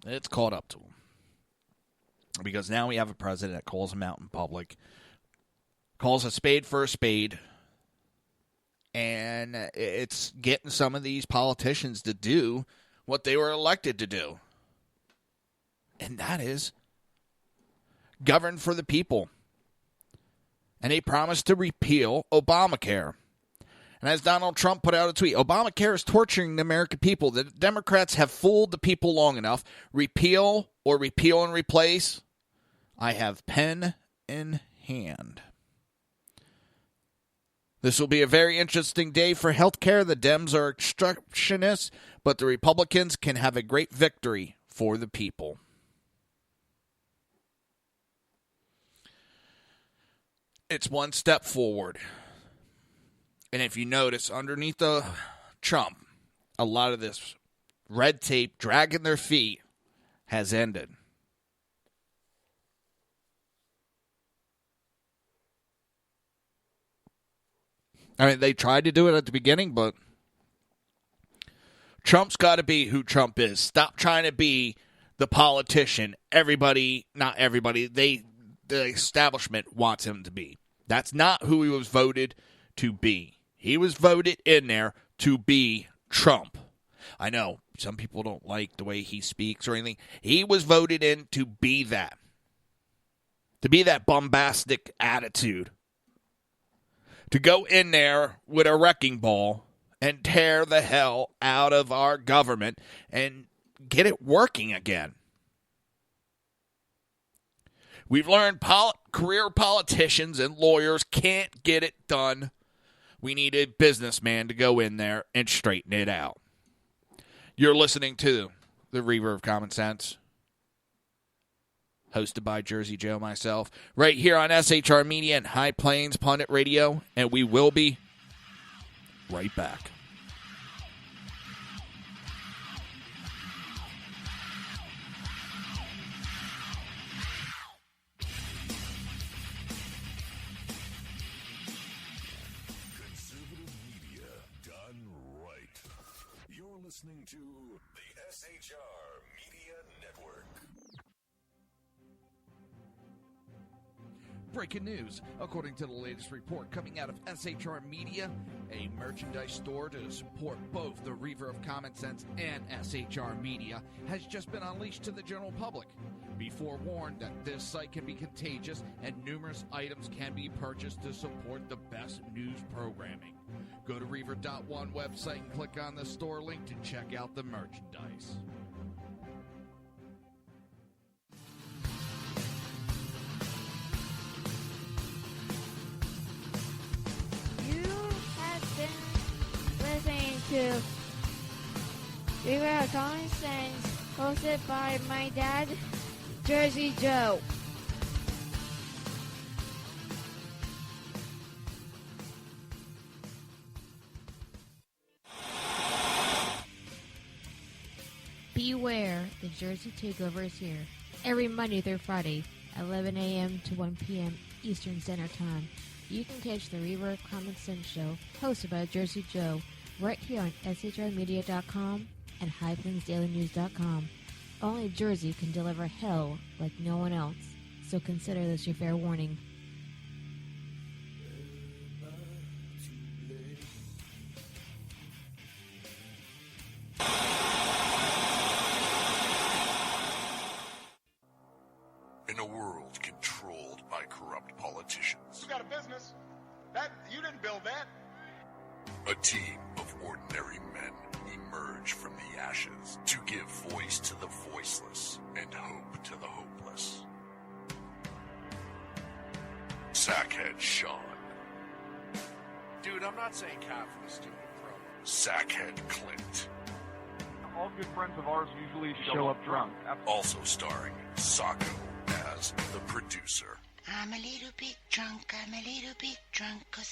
It's caught up to them. Because now we have a president that calls them out in public, calls a spade for a spade, And it's getting some of these politicians to do what they were elected to do. And that is govern for the people. And they promised to repeal Obamacare. And as Donald Trump put out a tweet, Obamacare is torturing the American people. The Democrats have fooled the people long enough. Repeal and replace. I have pen in hand. This will be a very interesting day for health care. The Dems are obstructionists, but the Republicans can have a great victory for the people. It's one step forward. And if you notice, underneath the Trump, a lot of this red tape dragging their feet has ended. I mean, they tried to do it at the beginning, but Trump's got to be who Trump is. Stop trying to be the politician not everybody, the establishment wants him to be. That's not who he was voted to be. He was voted in there to be Trump. I know some people don't like the way he speaks or anything. He was voted in to be that. To be that bombastic attitude. To go in there with a wrecking ball and tear the hell out of our government and get it working again. We've learned career politicians and lawyers can't get it done. We need a businessman to go in there and straighten it out. You're listening to the Reaver of Common Sense, hosted by Jersey Joe, myself, right here on SHR Media and High Plains Pundit Radio, and we will be right back. Listening to the SHR Media Network. Breaking news. According to the latest report coming out of SHR Media, a merchandise store to support both the Reaver of Common Sense and SHR Media has just been unleashed to the general public. Be forewarned that this site can be contagious and numerous items can be purchased to support the best news programming. Go to Reaver.one website and click on the store link to check out the merchandise. You have been listening to Reaver of Common Sense, hosted by my dad, Jersey Joe. Beware, the Jersey Takeover is here. Every Monday through Friday, 11 a.m. to 1 p.m. Eastern Standard Time. You can catch the Reaver of Common Sense show, hosted by Jersey Joe, right here on shrmedia.com and highplainsdailynews.com. Only Jersey can deliver hell like no one else, so consider this your fair warning. In a world controlled by corrupt politicians, You got a business. That you didn't build that. a team of ordinary men emerge from the ashes to give voice to the voiceless and hope to the hopeless. Sackhead Sean, Dude, I'm not saying cat for the stupid pro. Sackhead Clint, All good friends of ours usually show up drunk. also starring Sacco as the producer. I'm a little bit drunk, 'cause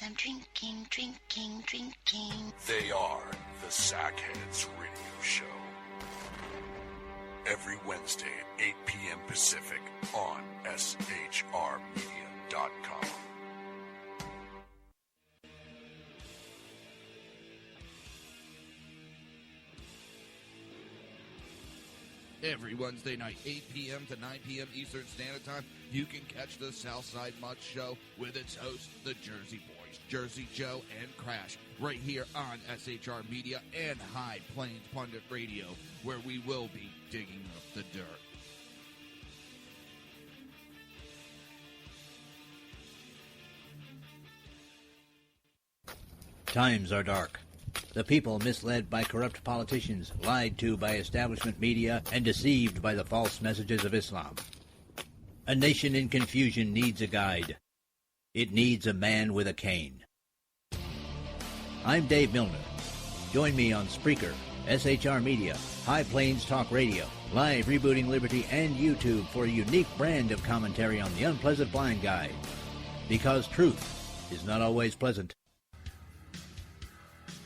I'm drinking. They are the Sackheads Radio Show. Every Wednesday at 8 p.m. Pacific on shrmedia.com. Every Wednesday night, 8 p.m. to 9 p.m. Eastern Standard Time, you can catch the Southside Mutt Show with its host, the Jersey Boy Boys, Jersey Joe, and Crash, right here on SHR Media and High Plains Pundit Radio, where we will be digging up the dirt. Times are dark. The people misled by corrupt politicians, lied to by establishment media, and deceived by the false messages of Islam. A nation in confusion needs a guide. It needs a man with a cane. I'm Dave Milner. Join me on Spreaker, SHR Media, High Plains Talk Radio, Live Rebooting Liberty, and YouTube for a unique brand of commentary on the unpleasant blind guide. Because truth is not always pleasant.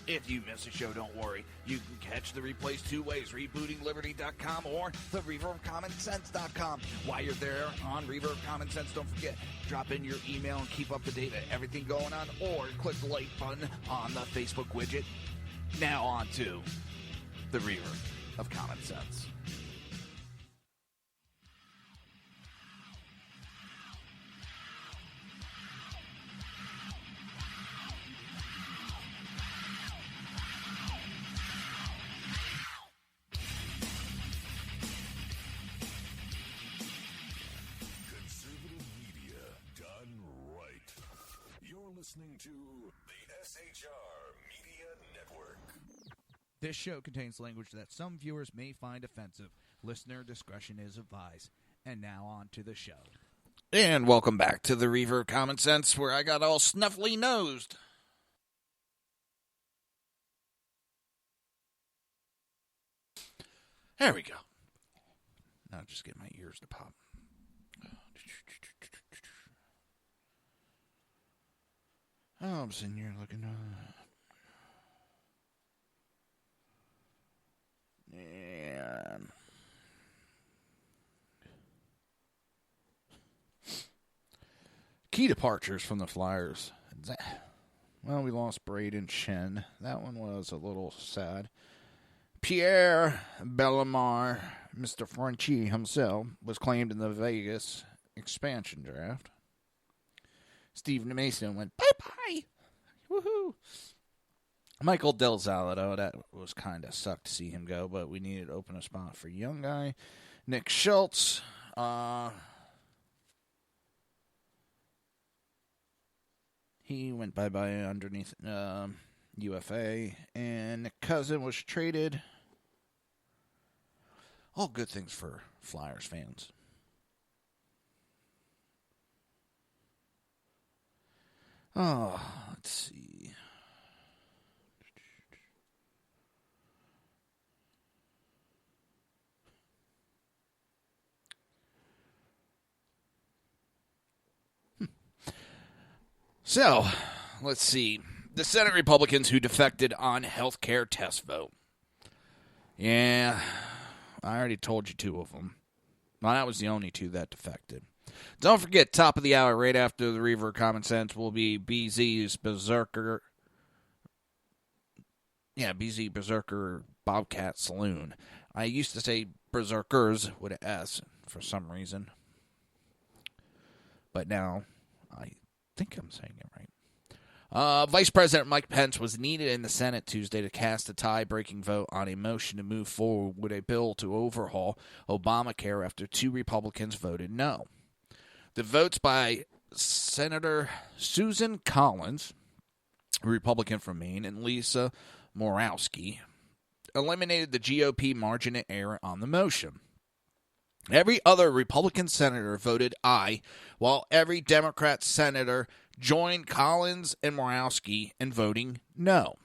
If you miss a show, don't worry. You can catch the replays two ways, rebootingliberty.com or the Reaver of Common Sense.com. While you're there on Reaver of Common Sense, don't forget, drop in your email and keep up to date with everything going on, or click the like button on the Facebook widget. Now on to the Reaver of Common Sense. Listening to the SHR Media Network. This show contains language that some viewers may find offensive. Listener discretion is advised. And now on to the show. And welcome back to the Reaver of Common Sense, where I got all snuffly nosed. There we go. Now just get my ears to pop. Oh, I'm sitting here looking. And key departures from the Flyers. Well, we lost Braden Shen. That one was a little sad. Pierre Bellemare, Mr. Frenchie himself, was claimed in the Vegas expansion draft. Steve Mason went bye-bye. Woohoo. Michael Del Zalato, that was kind of sucked to see him go, but we needed to open a spot for a young guy. Nick Schultz. He went bye-bye underneath UFA. And Nick Cousin was traded. All good things for Flyers fans. Oh, let's see. So, let's see. The Senate Republicans who defected on health care test vote. Yeah, I already told you two of them. Well, that was the only two that defected. Don't forget, top of the hour, right after the Reaver of Common Sense, will be BZ's Berserker. Yeah, BZ Berserker Bobcat Saloon. I used to say Berserkers with an S for some reason. But now, I think I'm saying it right. Vice President Mike Pence was needed in the Senate Tuesday to cast a tie-breaking vote on a motion to move forward with a bill to overhaul Obamacare after two Republicans voted no. The votes by Senator Susan Collins, a Republican from Maine, and Lisa Murkowski eliminated the GOP margin of error on the motion. Every other Republican senator voted aye, while every Democrat senator joined Collins and Murkowski in voting no.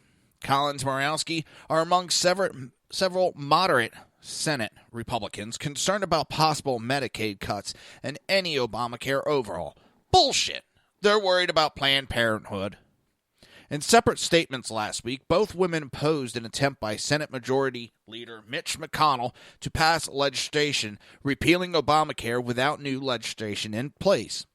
Collins and Murkowski are among several moderate Senate Republicans concerned about possible Medicaid cuts and any Obamacare overhaul. Bullshit. They're worried about Planned Parenthood. In separate statements last week, both women opposed an attempt by Senate Majority Leader Mitch McConnell to pass legislation repealing Obamacare without new legislation in place.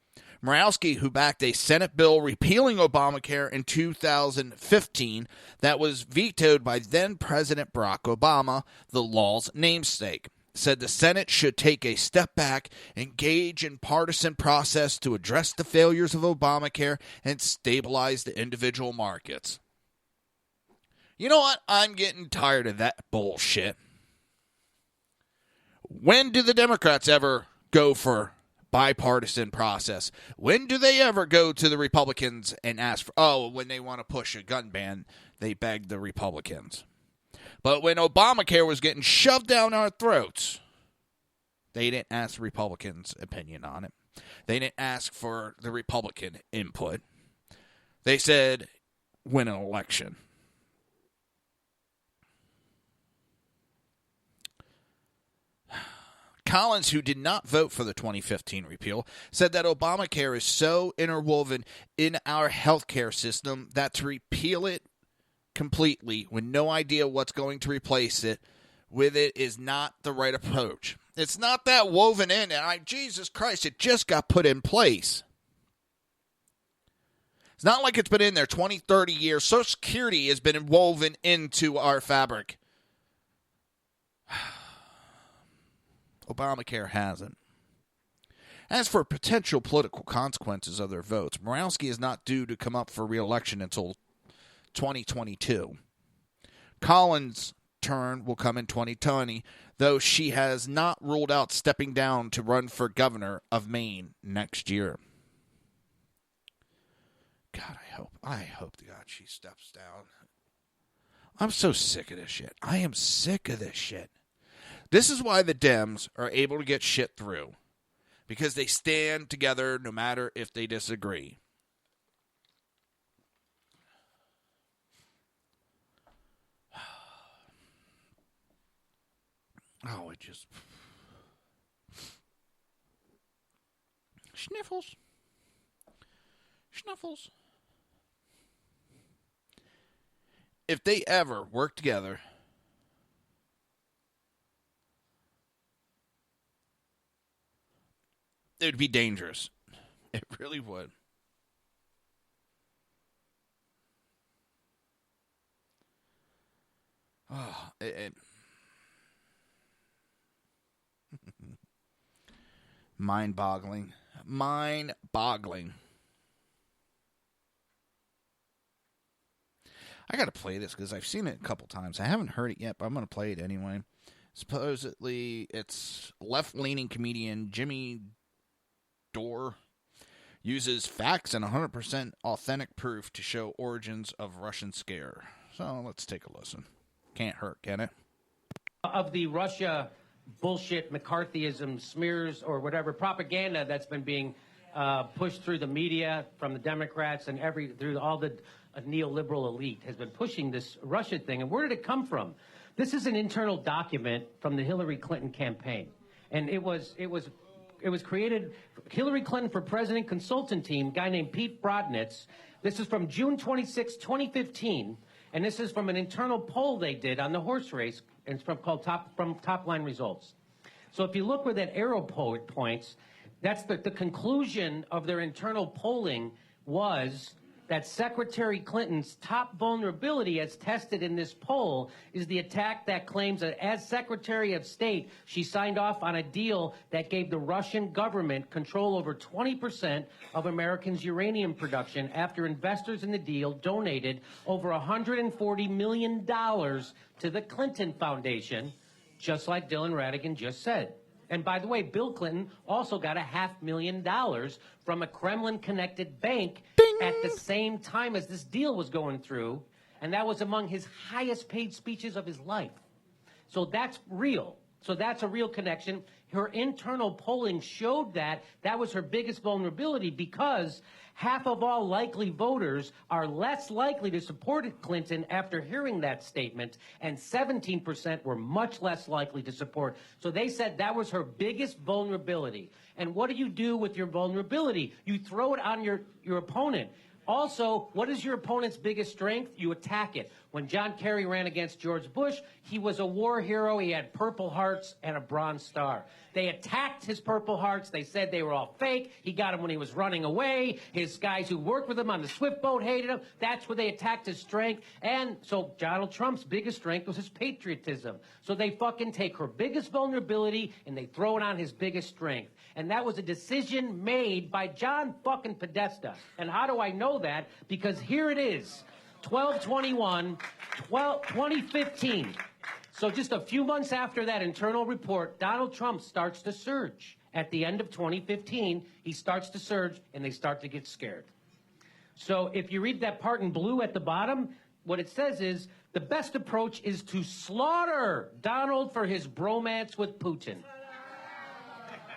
Murkowski, who backed a Senate bill repealing Obamacare in 2015 that was vetoed by then-President Barack Obama, the law's namesake. said the Senate should take a step back, engage in partisan process to address the failures of Obamacare and stabilize the individual markets. You know what? I'm getting tired of that bullshit. When do the Democrats ever go for bipartisan process? When do they ever go to the Republicans and ask for, when they want to push a gun ban, they beg the Republicans. But when Obamacare was getting shoved down our throats, they didn't ask the Republicans' opinion on it. They didn't ask for the Republican input. They said, win an election. Collins, who did not vote for the 2015 repeal, said that Obamacare is so interwoven in our healthcare system that to repeal it completely with no idea what's going to replace it with it is not the right approach. It's not that woven in, and Jesus Christ, it just got put in place. It's not like it's been in there 20, 30 years. Social Security has been woven into our fabric. Obamacare hasn't. As for potential political consequences of their votes, Morawski is not due to come up for re-election until 2022. Collins' turn will come in 2020, though she has not ruled out stepping down to run for governor of Maine next year. God, I hope to God she steps down. I'm so sick of this shit. I am sick of this shit. This is why the Dems are able to get shit through. Because they stand together no matter if they disagree. Oh, it just... Sniffles. Snuffles. If they ever work together... it would be dangerous. It really would. Oh, mind-boggling. Mind-boggling. I got to play this because I've seen it a couple times. I haven't heard it yet, but I'm going to play it anyway. Supposedly, it's left-leaning comedian Jimmy Dore uses facts and 100% authentic proof to show origins of Russian scare. So let's take a listen. Can't hurt, can it? Of the Russia bullshit McCarthyism smears or whatever propaganda that's been being pushed through the media from the Democrats and through all the neoliberal elite has been pushing this Russia thing. And where did it come from? This is an internal document from the Hillary Clinton campaign, and it was created, Hillary Clinton for President consultant team, guy named Pete Brodnitz. This is from June 26, 2015, and this is from an internal poll they did on the horse race, and it's called Top Line Results. So if you look where that arrow points, that's the conclusion of their internal polling was that Secretary Clinton's top vulnerability as tested in this poll is the attack that claims that as Secretary of State, she signed off on a deal that gave the Russian government control over 20% of Americans' uranium production after investors in the deal donated over $140 million to the Clinton Foundation, just like Dylan Ratigan just said. And by the way, Bill Clinton also got $500,000 from a Kremlin-connected bank at the same time as this deal was going through, and that was among his highest-paid speeches of his life. So that's real. So that's a real connection. Her internal polling showed that that was her biggest vulnerability because half of all likely voters are less likely to support Clinton after hearing that statement, and 17% were much less likely to support. So they said that was her biggest vulnerability. And what do you do with your vulnerability? You throw it on your opponent. Also, what is your opponent's biggest strength? You attack it. When John Kerry ran against George Bush, he was a war hero. He had Purple Hearts and a Bronze Star. They attacked his Purple Hearts. They said they were all fake. He got them when he was running away. His guys who worked with him on the Swift boat hated him. That's where they attacked his strength. And so Donald Trump's biggest strength was his patriotism. So they fucking take her biggest vulnerability and they throw it on his biggest strength. And that was a decision made by John fucking Podesta. And how do I know that? Because here it is, 2015. So just a few months after that internal report, Donald Trump starts to surge. At the end of 2015, he starts to surge and they start to get scared. So if you read that part in blue at the bottom, what it says is, the best approach is to slaughter Donald for his bromance with Putin.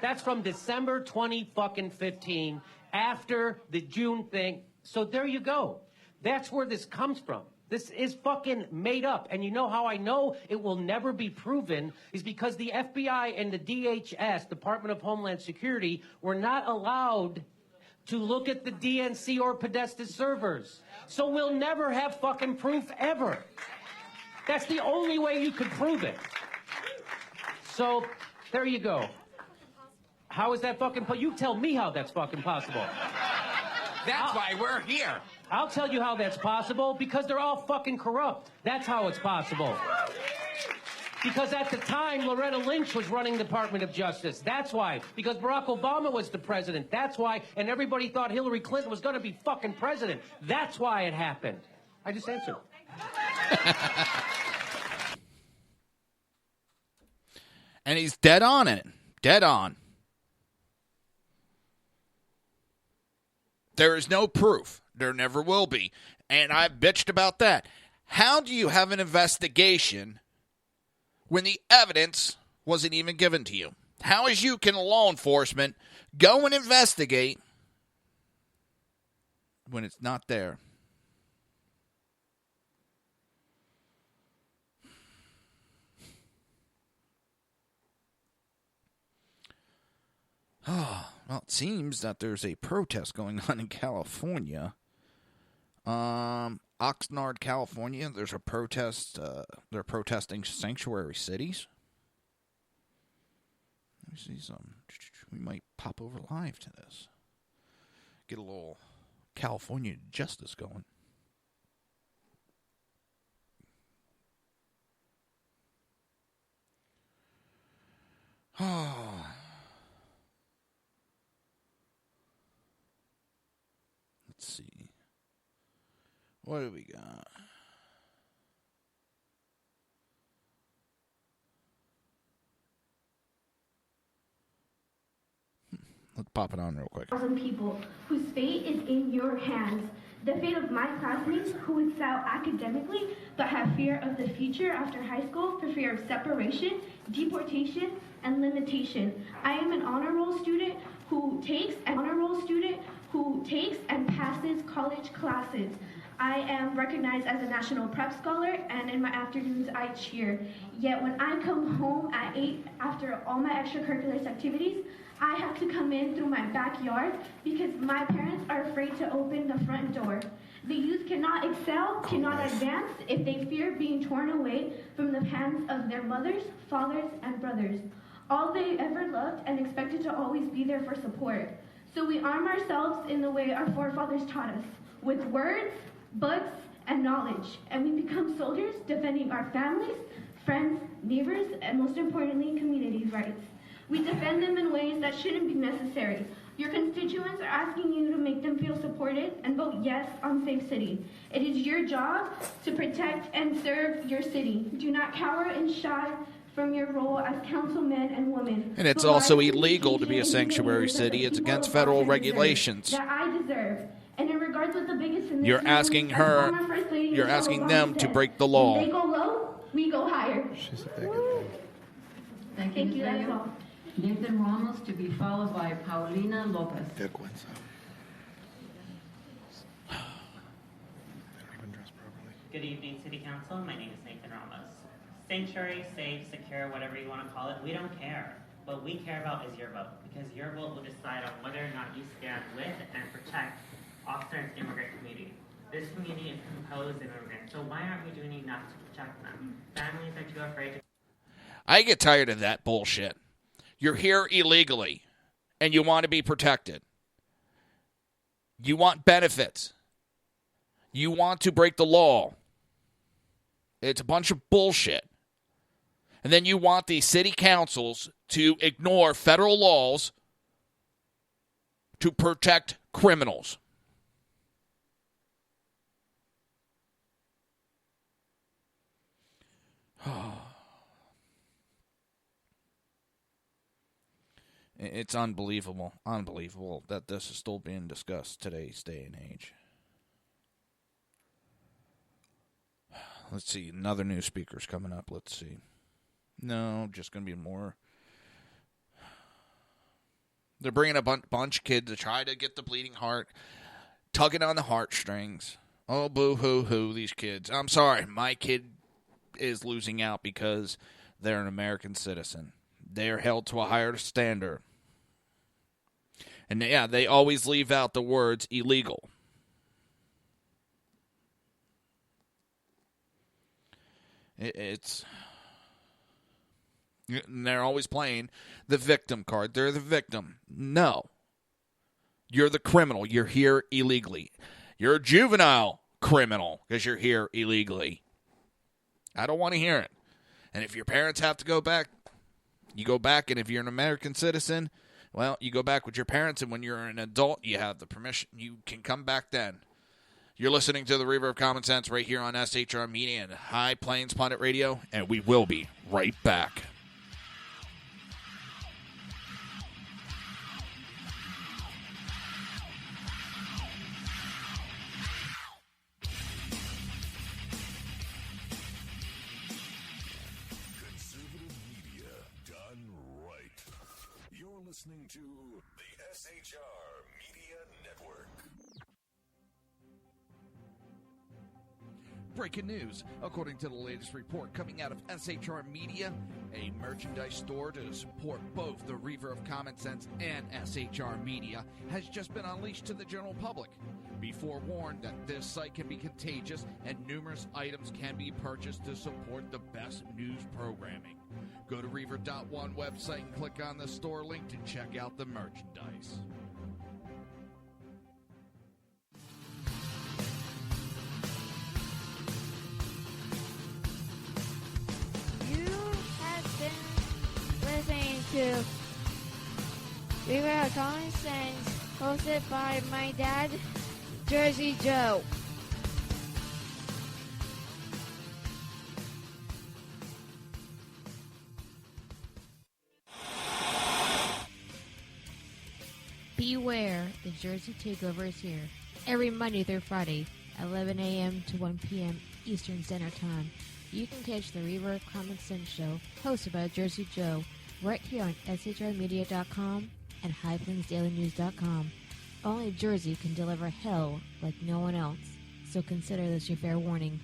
That's from December 2015, after the June thing. So there you go. That's where this comes from. This is fucking made up. And you know how I know it will never be proven is because the FBI and the DHS, Department of Homeland Security, were not allowed to look at the DNC or Podesta servers. So we'll never have fucking proof ever. That's the only way you could prove it. So there you go. How is that fucking you tell me how that's fucking possible. That's why we're here. I'll tell you how that's possible, because they're all fucking corrupt. That's how it's possible. Because at the time, Loretta Lynch was running the Department of Justice. That's why. Because Barack Obama was the president. That's why. And everybody thought Hillary Clinton was going to be fucking president. That's why it happened. I just answered. And he's dead on it. Dead on. There is no proof. There never will be. And I bitched about that. How do you have an investigation when the evidence wasn't even given to you? How is you can law enforcement go and investigate when it's not there? Oh, well, it seems that there's a protest going on in California. Oxnard, California, there's a protest. They're protesting sanctuary cities. Let me see some. We might pop over live to this. Get a little California justice going. Oh. Let's see. What do we got? Let's pop it on real quick. People whose fate is in your hands. The fate of my classmates who excel academically but have fear of the future after high school for fear of separation, deportation, and limitation. I am an honor roll student who takes and passes college classes. I am recognized as a national prep scholar, and in my afternoons I cheer. Yet when I come home at 8 after all my extracurricular activities, I have to come in through my backyard because my parents are afraid to open the front door. The youth cannot excel, cannot advance if they fear being torn away from the hands of their mothers, fathers, and brothers. All they ever loved and expected to always be there for support. So we arm ourselves in the way our forefathers taught us, with words, books, and knowledge, and we become soldiers defending our families, friends, neighbors, and most importantly, communities' rights. We defend them in ways that shouldn't be necessary. Your constituents are asking you to make them feel supported and vote yes on Safe City. It is your job to protect and serve your city. Do not cower and shy from your role as councilmen and women. And it's also illegal to be a sanctuary city. It's against federal regulations. That I deserve. And in regards with the biggest in this You're room, asking her, you're asking them to break the law. They go low, we go higher. She's a bigot. Thank you, that's all. Nathan Ramos to be followed by Paulina Lopez. Good evening, City Council. My name is Nathan Ramos. Sanctuary, safe, secure, whatever you want to call it, we don't care. What we care about is your vote, because your vote will decide on whether or not you stand with and protect often it's the immigrant community. This community is composed of immigrants, so why aren't we doing enough to protect them? Families are too afraid to... I get tired of that bullshit. You're here illegally, and you want to be protected. You want benefits. You want to break the law. It's a bunch of bullshit. And then you want the city councils to ignore federal laws to protect criminals. It's unbelievable that this is still being discussed today's day and age. Let's see, another new speaker's coming up. Let's see. No, just going to be more. They're bringing a bunch of kids to try to get the bleeding heart, tugging on the heartstrings. Oh, boo-hoo-hoo, these kids. I'm sorry, my kid is losing out because they're an American citizen. They are held to a higher standard. And yeah, they always leave out the words illegal. And they're always playing the victim card. They're the victim. No. You're the criminal. You're here illegally. You're a juvenile criminal because you're here illegally. I don't want to hear it. And if your parents have to go back, you go back. And if you're an American citizen, well, you go back with your parents. And when you're an adult, you have the permission. You can come back then. You're listening to the Reaver of Common Sense right here on SHR Media and High Plains Pundit Radio. And we will be right back. Listening to the SHR Media Network. Breaking news. According to the latest report coming out of SHR Media, a merchandise store to support both the Reaver of Common Sense and SHR Media has just been unleashed to the general public. Be forewarned that this site can be contagious and numerous items can be purchased to support the best news programming. Go to Reaver.one website and click on the store link to check out the merchandise. You have been listening to Reaver of Common Sense, hosted by my dad, Jersey Joe. Beware, the Jersey Takeover is here. Every Monday through Friday, 11 a.m. to 1 p.m. Eastern Standard Time. You can catch the Reaver of Common Sense show, hosted by Jersey Joe, right here on SHRmedia.com and HighPlainsDailyNews.com. Only Jersey can deliver hell like no one else, so consider this your fair warning.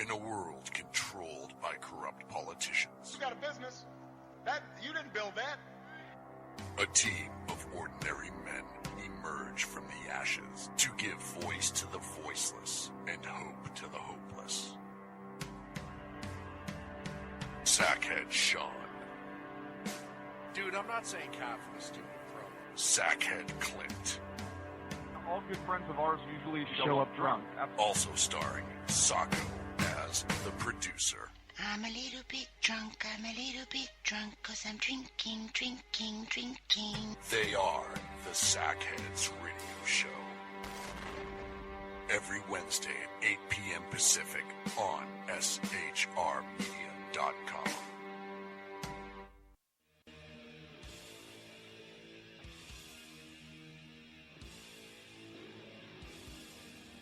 In a world controlled by corrupt politicians, You got a business. That you didn't build that. a team of ordinary men emerge from the ashes to give voice to the voiceless and hope to the hopeless. Sackhead Sean, Dude, I'm not saying cat for the stupid pro. Sackhead Clint, All good friends of ours usually show up drunk. also starring Sacco as the producer. I'm a little bit drunk, 'cause I'm drinking. They are the Sackheads Radio Show. Every Wednesday at 8 p.m. Pacific on SHRmedia.com.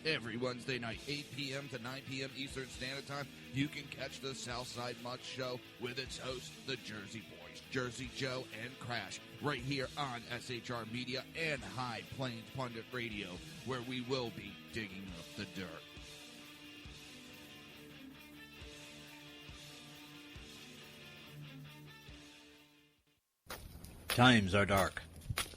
Every Wednesday night, 8 p.m. to 9 p.m. Eastern Standard Time, you can catch the Southside Mutt Show with its host, the Jersey Boys, Jersey Joe and Crash, right here on SHR Media and High Plains Pundit Radio, where we will be digging up the dirt. Times are dark.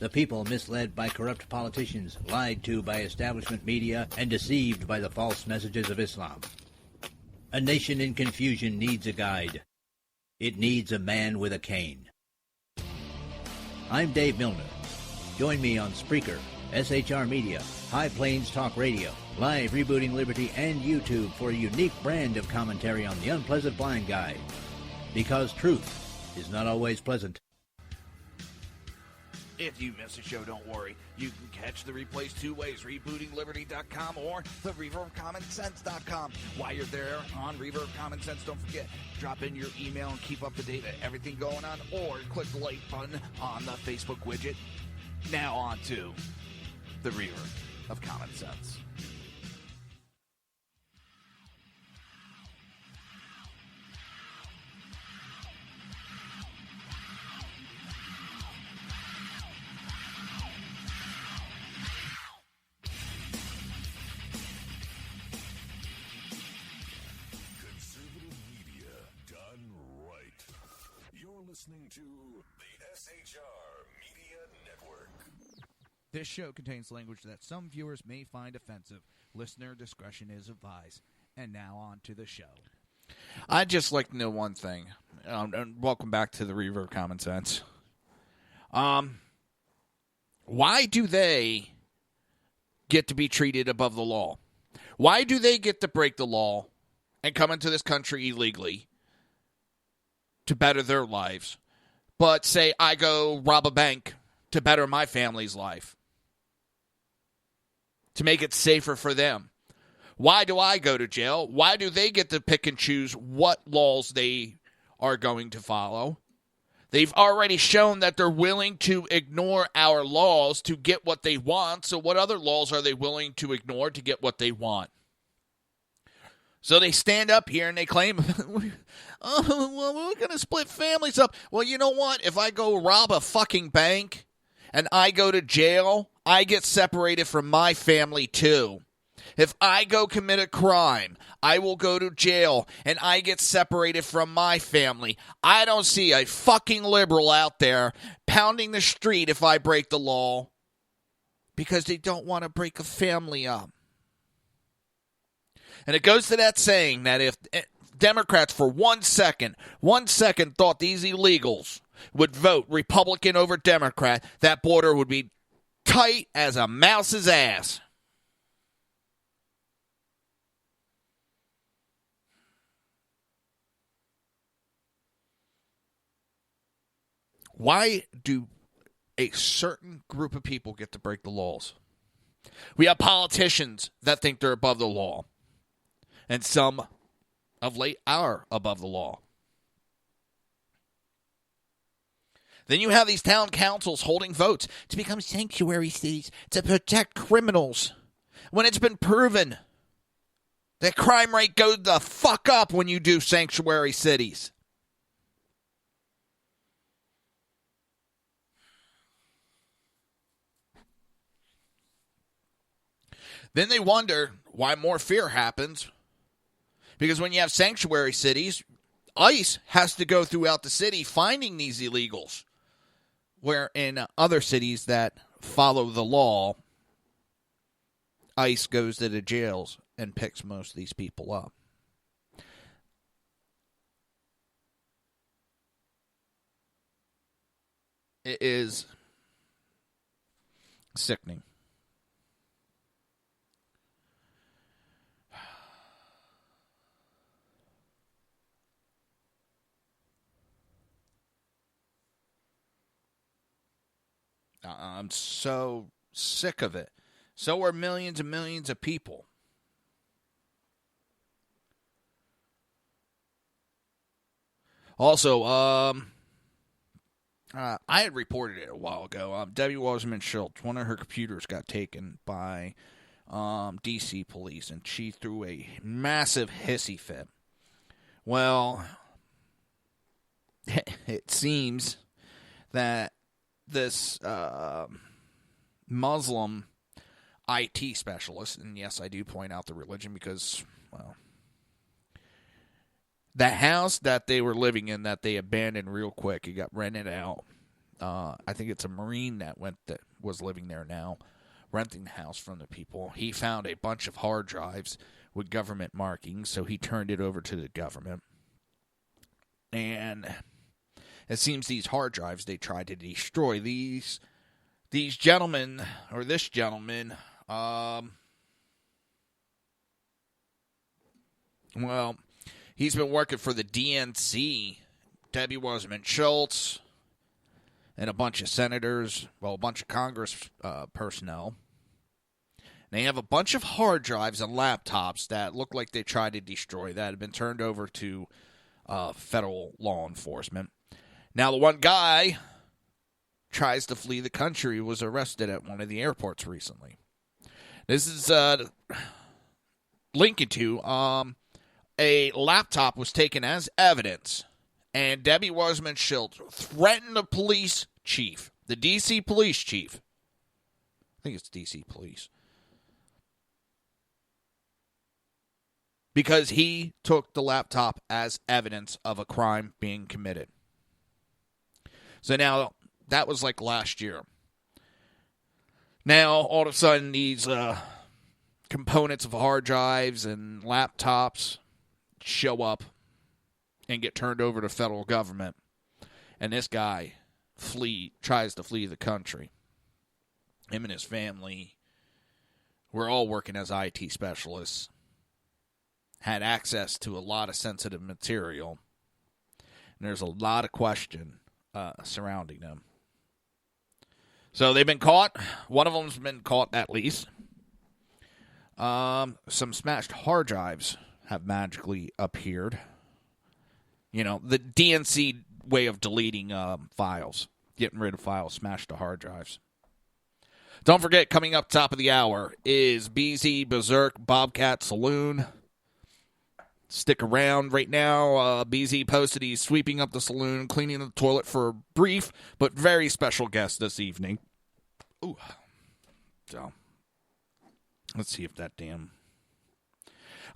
The people misled by corrupt politicians, lied to by establishment media, and deceived by the false messages of Islam. A nation in confusion needs a guide. It needs a man with a cane. I'm Dave Milner. Join me on Spreaker, SHR Media, High Plains Talk Radio, Live Rebooting Liberty, and YouTube for a unique brand of commentary on the unpleasant blind guide. Because truth is not always pleasant. If you miss a show, don't worry. You can catch the replays two ways, rebootingliberty.com or the Reaver of Common Sense.com. While you're there on Reaver of Common Sense, don't forget, drop in your email and keep up to date with everything going on, or click the like button on the Facebook widget. Now on to the Reaver of Common Sense. Listening to the SHR Media Network. This show contains language that some viewers may find offensive. Listener discretion is advised. And now on to the show. I'd just like to know one thing. And welcome back to the Reaver of Common Sense. Why do they get to be treated above the law? Why do they get to break the law and come into this country illegally to better their lives, but say I go rob a bank to better my family's life, to make it safer for them? Why do I go to jail? Why do they get to pick and choose what laws they are going to follow? They've already shown that they're willing to ignore our laws to get what they want, so what other laws are they willing to ignore to get what they want? So they stand up here and they claim, oh, well, we're going to split families up. Well, you know what? If I go rob a fucking bank and I go to jail, I get separated from my family too. If I go commit a crime, I will go to jail and I get separated from my family. I don't see a fucking liberal out there pounding the street if I break the law because they don't want to break a family up. And it goes to that saying that if Democrats for 1 second thought these illegals would vote Republican over Democrat, that border would be tight as a mouse's ass. Why do a certain group of people get to break the laws? We have politicians that think they're above the law. And some of late are above the law. Then you have these town councils holding votes to become sanctuary cities to protect criminals. When it's been proven that crime rate goes the fuck up when you do sanctuary cities. Then they wonder why more fear happens. Because when you have sanctuary cities, ICE has to go throughout the city finding these illegals. Where in other cities that follow the law, ICE goes to the jails and picks most of these people up. It is sickening. I'm so sick of it. So are millions and millions of people. Also, I had reported it a while ago. Debbie Wasserman Schultz, one of her computers got taken by D.C. police, and she threw a massive hissy fit. Well, it seems that this Muslim IT specialist, and yes, I do point out the religion because, well, the house that they were living in that they abandoned real quick, it got rented out, I think it's a Marine that was living there now, renting the house from the people. He found a bunch of hard drives with government markings, so he turned it over to the government. And it seems these hard drives they tried to destroy. These gentlemen, or this gentleman, well, he's been working for the DNC, Debbie Wasserman Schultz, and a bunch of senators, well, a bunch of Congress personnel. They have a bunch of hard drives and laptops that look like they tried to destroy that had been turned over to federal law enforcement. Now, the one guy tries to flee the country, was arrested at one of the airports recently. This is linking to a laptop was taken as evidence, and Debbie Wasserman Schultz threatened the police chief, the D.C. police chief. I think it's D.C. police. Because he took the laptop as evidence of a crime being committed. So now, that was like last year. Now, all of a sudden, these components of hard drives and laptops show up and get turned over to federal government. And this guy tries to flee the country. Him and his family were all working as IT specialists. Had access to a lot of sensitive material. And there's a lot of question surrounding them. So they've been caught. One of them's been caught at least. Some smashed hard drives have magically appeared. You know, the DNC way of deleting files. Getting rid of files smashed to hard drives. Don't forget, coming up top of the hour is BZ Berserk Bobcat Saloon. Stick around. Right now, BZ posted he's sweeping up the saloon, cleaning the toilet for a brief but very special guest this evening. Ooh. So, let's see if that damn...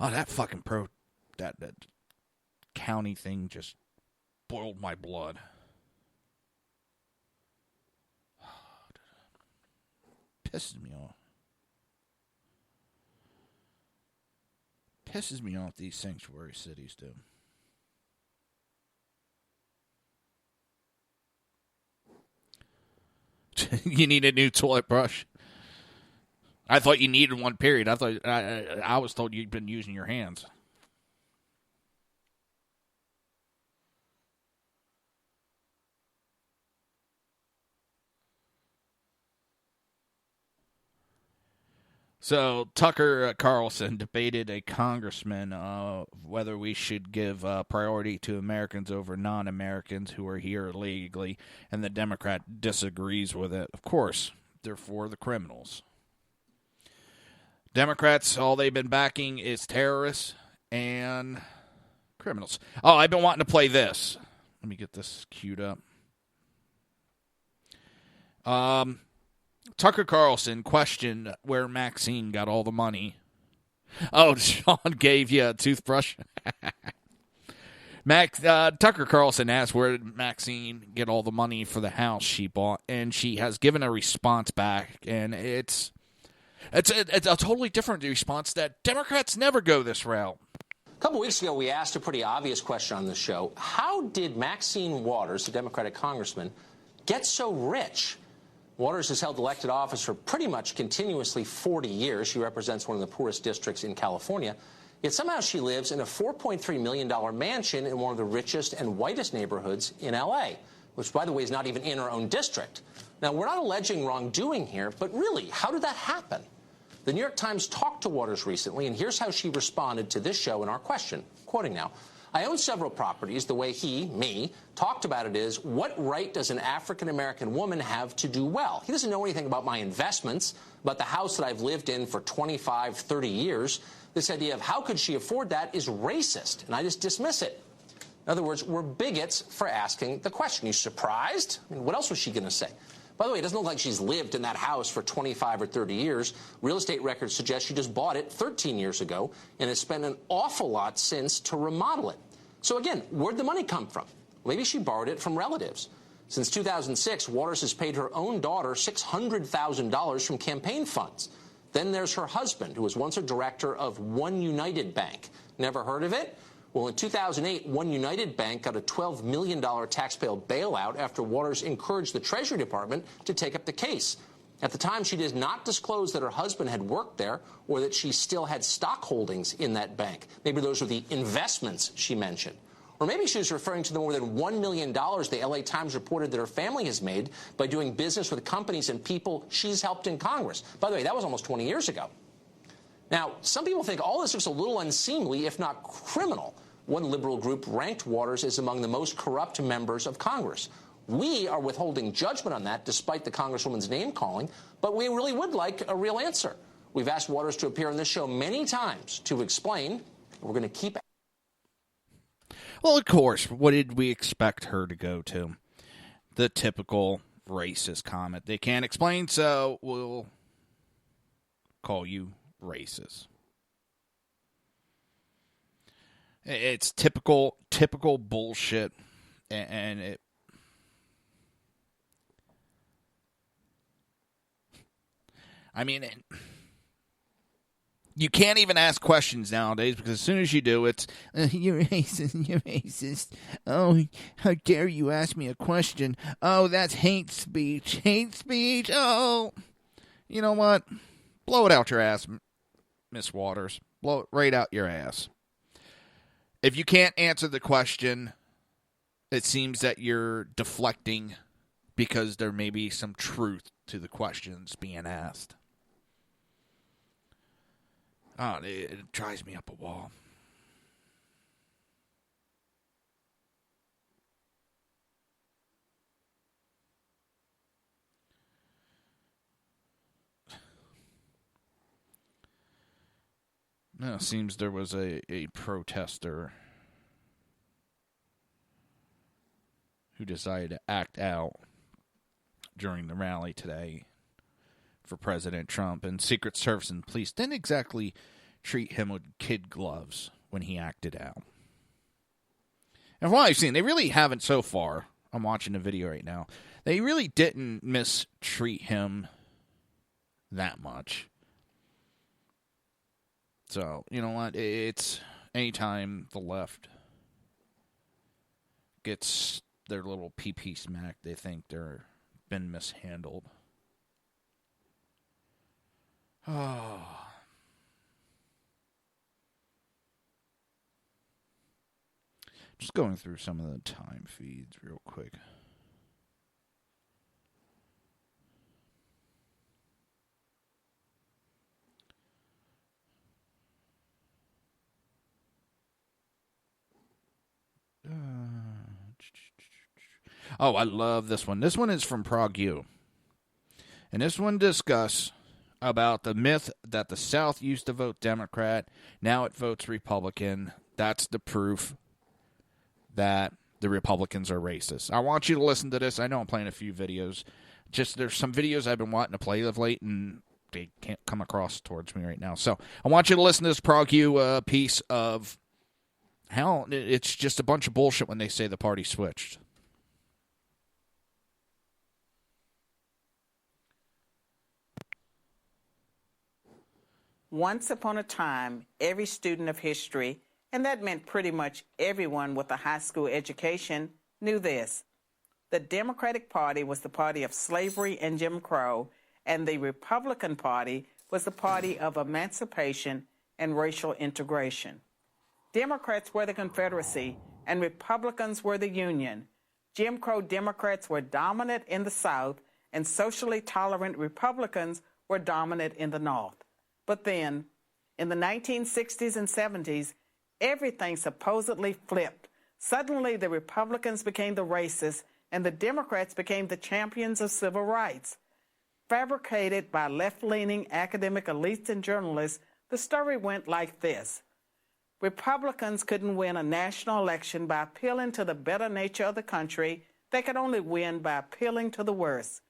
Oh, that fucking that county thing just boiled my blood. Pisses me off. Pisses me off these sanctuary cities do. You need a new toilet brush? I thought you needed one, period. I was told you'd been using your hands. So, Tucker Carlson debated a congressman whether we should give priority to Americans over non-Americans who are here illegally, and the Democrat disagrees with it. Of course, they're for the criminals. Democrats, all they've been backing is terrorists and criminals. Oh, I've been wanting to play this. Let me get this queued up. Tucker Carlson questioned where Maxine got all the money. Oh, Sean gave you a toothbrush? Tucker Carlson asked where did Maxine get all the money for the house she bought, and she has given a response back, and it's a totally different response that Democrats never go this route. A couple weeks ago, we asked a pretty obvious question on the show. How did Maxine Waters, the Democratic congressman, get so rich? Waters has held elected office for pretty much continuously 40 years. She represents one of the poorest districts in California. Yet somehow she lives in a $4.3 million mansion in one of the richest and whitest neighborhoods in L.A., which, by the way, is not even in her own district. Now, we're not alleging wrongdoing here, but really, how did that happen? The New York Times talked to Waters recently, and here's how she responded to this show in our question. Quoting now. I own several properties. The way me, talked about it is, what right does an African-American woman have to do well? He doesn't know anything about my investments, about the house that I've lived in for 25, 30 years. This idea of how could she afford that is racist, and I just dismiss it. In other words, we're bigots for asking the question. You surprised? I mean, what else was she going to say? By the way, it doesn't look like she's lived in that house for 25 or 30 years. Real estate records suggest she just bought it 13 years ago and has spent an awful lot since to remodel it. So again, where'd the money come from? Maybe she borrowed it from relatives. Since 2006, Waters has paid her own daughter $600,000 from campaign funds. Then there's her husband, who was once a director of One United Bank. Never heard of it? Well, in 2008, One United Bank got a $12 million taxpayer bailout after Waters encouraged the Treasury Department to take up the case. At the time, she did not disclose that her husband had worked there or that she still had stock holdings in that bank. Maybe those were the investments she mentioned. Or maybe she was referring to the more than $1 million the L.A. Times reported that her family has made by doing business with companies and people she's helped in Congress. By the way, that was almost 20 years ago. Now, some people think all this looks a little unseemly, if not criminal. One liberal group ranked Waters as among the most corrupt members of Congress. We are withholding judgment on that, despite the Congresswoman's name-calling, but we really would like a real answer. We've asked Waters to appear on this show many times to explain. We're going to keep. Well, of course, what did we expect her to go to? The typical racist comment. They can't explain, so we'll call you racist. It's typical bullshit, and it. I mean, you can't even ask questions nowadays because as soon as you do, it's, you're racist. Oh, how dare you ask me a question? Oh, that's hate speech. Oh, you know what? Blow it out your ass, Miss Waters. Blow it right out your ass. If you can't answer the question, it seems that you're deflecting because there may be some truth to the questions being asked. Oh, it drives me up a wall. No, it seems there was a protester who decided to act out during the rally today for President Trump, and Secret Service and police didn't exactly treat him with kid gloves when he acted out. And from what I've seen, they really haven't so far. I'm watching the video right now. They really didn't mistreat him that much. So, you know what? It's anytime the left gets their little pee-pee smack, they think they're been mishandled. Oh. Just going through some of the time feeds real quick. Oh, I love this one. This one is from ProgU. And this one discusses about the myth that the South used to vote Democrat, now it votes Republican. That's the proof that the Republicans are racist. I want you to listen to this. I know I'm playing a few videos. Just there's some videos I've been wanting to play of late, and they can't come across towards me right now. So I want you to listen to this ProgU piece of how it's just a bunch of bullshit when they say the party switched. Once upon a time, every student of history, and that meant pretty much everyone with a high school education, knew this. The Democratic Party was the party of slavery and Jim Crow, and the Republican Party was the party of emancipation and racial integration. Democrats were the Confederacy, and Republicans were the Union. Jim Crow Democrats were dominant in the South, and socially tolerant Republicans were dominant in the North. But then, in the 1960s and 70s, everything supposedly flipped. Suddenly, the Republicans became the racists, and the Democrats became the champions of civil rights. Fabricated by left-leaning academic elites and journalists, the story went like this. Republicans couldn't win a national election by appealing to the better nature of the country. They could only win by appealing to the worst.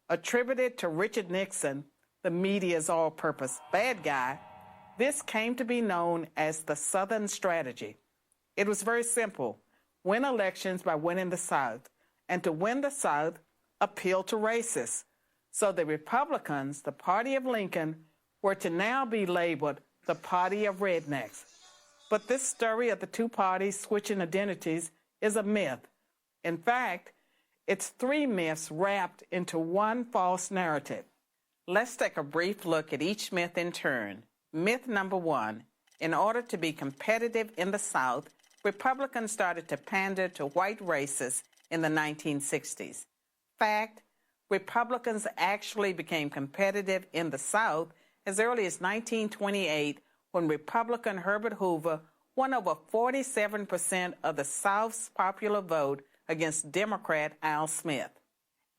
Attributed to Richard Nixon, the media's all-purpose bad guy, this came to be known as the Southern strategy. It was very simple. Win elections by winning the South. and to win the South, appeal to racists. So the Republicans, the party of Lincoln, were to now be labeled the party of rednecks. But this story of the two parties switching identities is a myth. In fact, it's three myths wrapped into one false narrative. Let's take a brief look at each myth in turn. Myth number one, in order to be competitive in the South, Republicans started to pander to white racists in the 1960s. Fact, Republicans actually became competitive in the South as early as 1928 when Republican Herbert Hoover won over 47% of the South's popular vote against Democrat Al Smith.